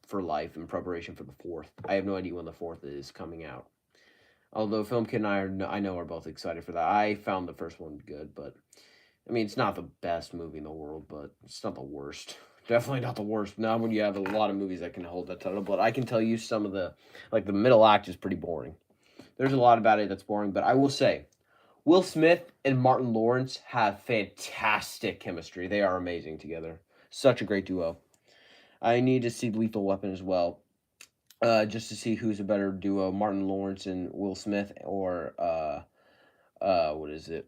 For Life in preparation for the 4th. I have no idea when the 4th is coming out. Although Film Kid and I know are both excited for that. I found the first one good, but I mean it's not the best movie in the world, but it's not the worst. Definitely not the worst. Not when you have a lot of movies that can hold that title, but I can tell you some of the middle act is pretty boring. There's a lot about it that's boring, but I will say Will Smith and Martin Lawrence have fantastic chemistry. They are amazing together. Such a great duo. I need to see Lethal Weapon as well, just to see who's a better duo, Martin Lawrence and Will Smith, or what is it?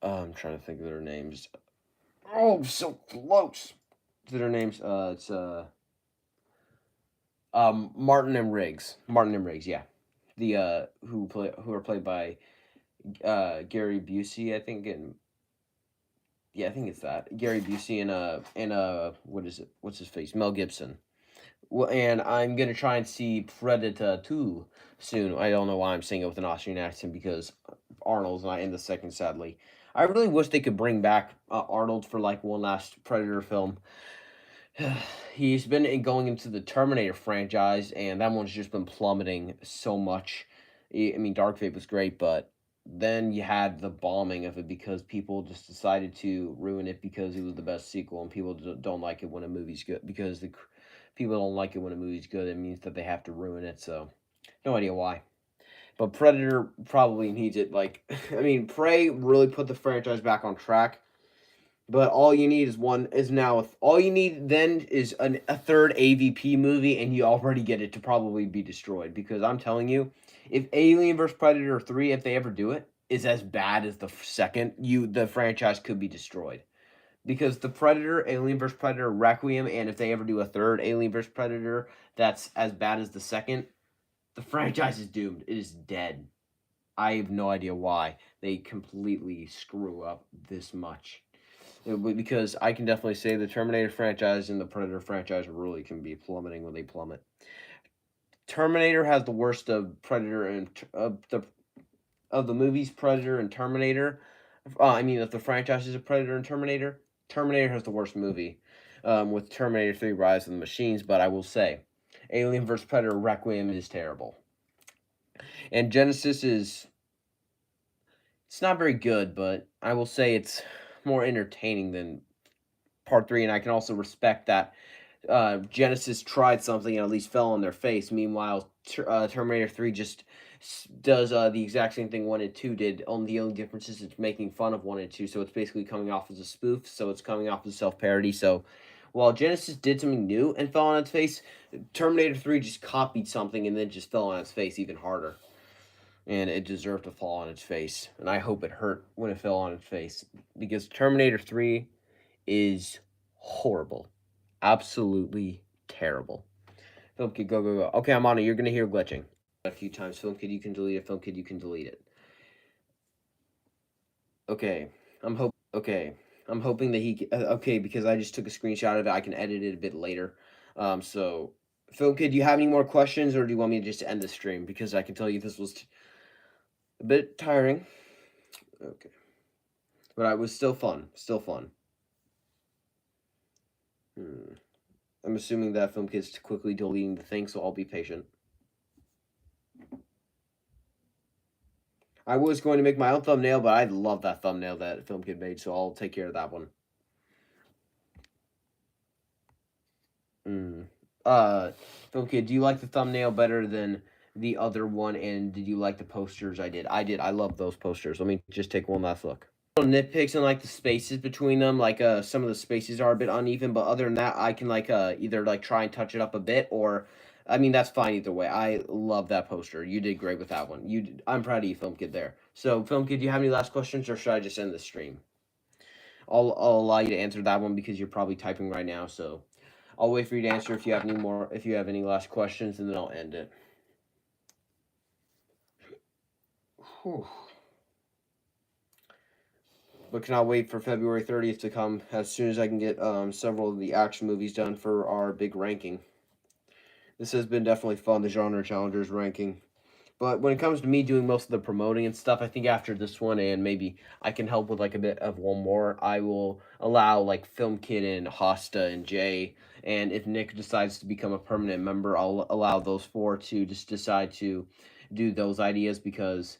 I'm trying to think of their names. Oh, so close to their names. It's Martin and Riggs. Martin and Riggs, yeah. The who are played by Gary Busey, I think, and yeah, I think it's that Gary Busey and what is it? What's his face? Mel Gibson. Well, and I'm gonna try and see Predator 2 soon. I don't know why I'm saying it with an Austrian accent because Arnold's not in the second, sadly. I really wish they could bring back Arnold for like one last Predator film. He's been going into the Terminator franchise, and that one's just been plummeting so much. I mean, Dark Fate was great, but then you had the bombing of it because people just decided to ruin it because it was the best sequel, and people don't like it when a movie's good because people don't like it when a movie's good. It means that they have to ruin it. So, no idea why. But Predator probably needs it. Like, I mean, Prey really put the franchise back on track. But all you need all you need then is a third AVP movie, and you already get it to probably be destroyed. Because I'm telling you, if Alien vs Predator 3, if they ever do it, is as bad as the second, the franchise could be destroyed. Because the Predator, Alien vs Predator, Requiem, and if they ever do a third Alien vs Predator that's as bad as the second, the franchise is doomed. It is dead. I have no idea why they completely screw up this much. Because I can definitely say the Terminator franchise and the Predator franchise really can be plummeting when they plummet. Terminator has the worst of Predator and of the movies Predator and Terminator. I mean, if the franchise is a Predator and Terminator, Terminator has the worst movie, with Terminator 3: Rise of the Machines. But I will say, Alien vs Predator Requiem is terrible, and Genesis is it's not very good, but I will say it's more entertaining than Part 3, and I can also respect that Genesis tried something and at least fell on their face. Meanwhile, Terminator 3 just does the exact same thing 1 and 2 did. The only difference is it's making fun of 1 and 2, so it's basically coming off as a spoof, so it's coming off as self-parody. So while Genesis did something new and fell on its face, Terminator 3 just copied something and then just fell on its face even harder. And it deserved to fall on its face. And I hope it hurt when it fell on its face. Because Terminator 3 is horrible. Absolutely terrible. Film Kid, go, go, go. Okay, I'm on it. You're going to hear glitching. A few times. Film Kid, you can delete it. Film Kid, you can delete it. Okay. Okay. I'm hoping that okay, because I just took a screenshot of it. I can edit it a bit later. So, Phil, kid, do you have any more questions, or do you want me to just end the stream? Because I can tell you this was a bit tiring. Okay, but I was still fun. Still fun. I'm assuming that Film Kid's quickly deleting the thing, so I'll be patient. I was going to make my own thumbnail, but I love that thumbnail that Film Kid made, so I'll take care of that one. Film Kid, do you like the thumbnail better than the other one? And did you like the posters I did? I did. I love those posters. Let me just take one last look. Little nitpicks and like the spaces between them, like some of the spaces are a bit uneven, but other than that, I can like either like try and touch it up a bit, or I mean that's fine either way. I love that poster. You did great with that one. I'm proud of you, Film Kid. There. So, Film Kid, do you have any last questions, or should I just end the stream? I'll allow you to answer that one because you're probably typing right now. So I'll wait for you to answer if you have any more, if you have any last questions, and then I'll end it. Whew. But cannot wait for February 30th to come as soon as I can get several of the action movies done for our big ranking. This has been definitely fun, the genre challengers ranking. But when it comes to me doing most of the promoting and stuff, I think after this one, and maybe I can help with like a bit of one more, I will allow like Film Kid and Hosta and Jay. And if Nick decides to become a permanent member, I'll allow those four to just decide to do those ideas, because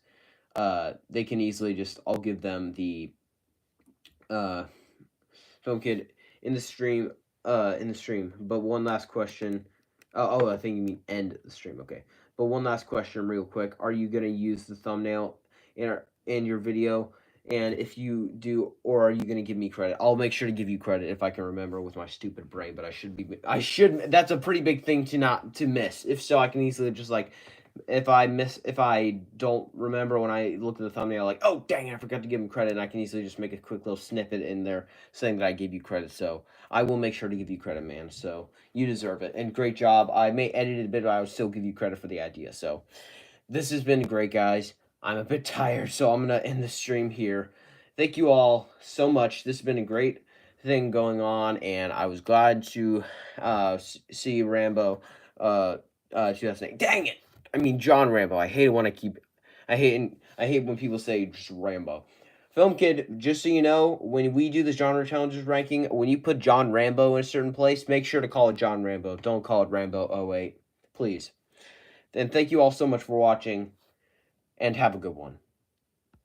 they can easily just, I'll give them the uh, Film Kid in the stream. But one last question. Oh, I think you mean end the stream. Okay. But one last question, real quick. Are you gonna use the thumbnail in your video? And if you do, or are you gonna give me credit? I'll make sure to give you credit if I can remember with my stupid brain. But I should be. I should. That's a pretty big thing to not to miss. If so, I can easily just like, if I don't remember when I look at the thumbnail, like, oh dang it, I forgot to give him credit, and I can easily just make a quick little snippet in there saying that I gave you credit. So I will make sure to give you credit, man. So you deserve it, and great job. I may edit it a bit, but I will still give you credit for the idea. So this has been great, guys. I'm a bit tired, so I'm gonna end the stream here. Thank you all so much. This has been a great thing going on, and I was glad to see Rambo 2008. Dang it! I mean John Rambo. I hate it when I hate when people say just Rambo. Film Kid, just so you know, when we do the genre challenges ranking, when you put John Rambo in a certain place, make sure to call it John Rambo. Don't call it Rambo '08, please. And thank you all so much for watching, and have a good one.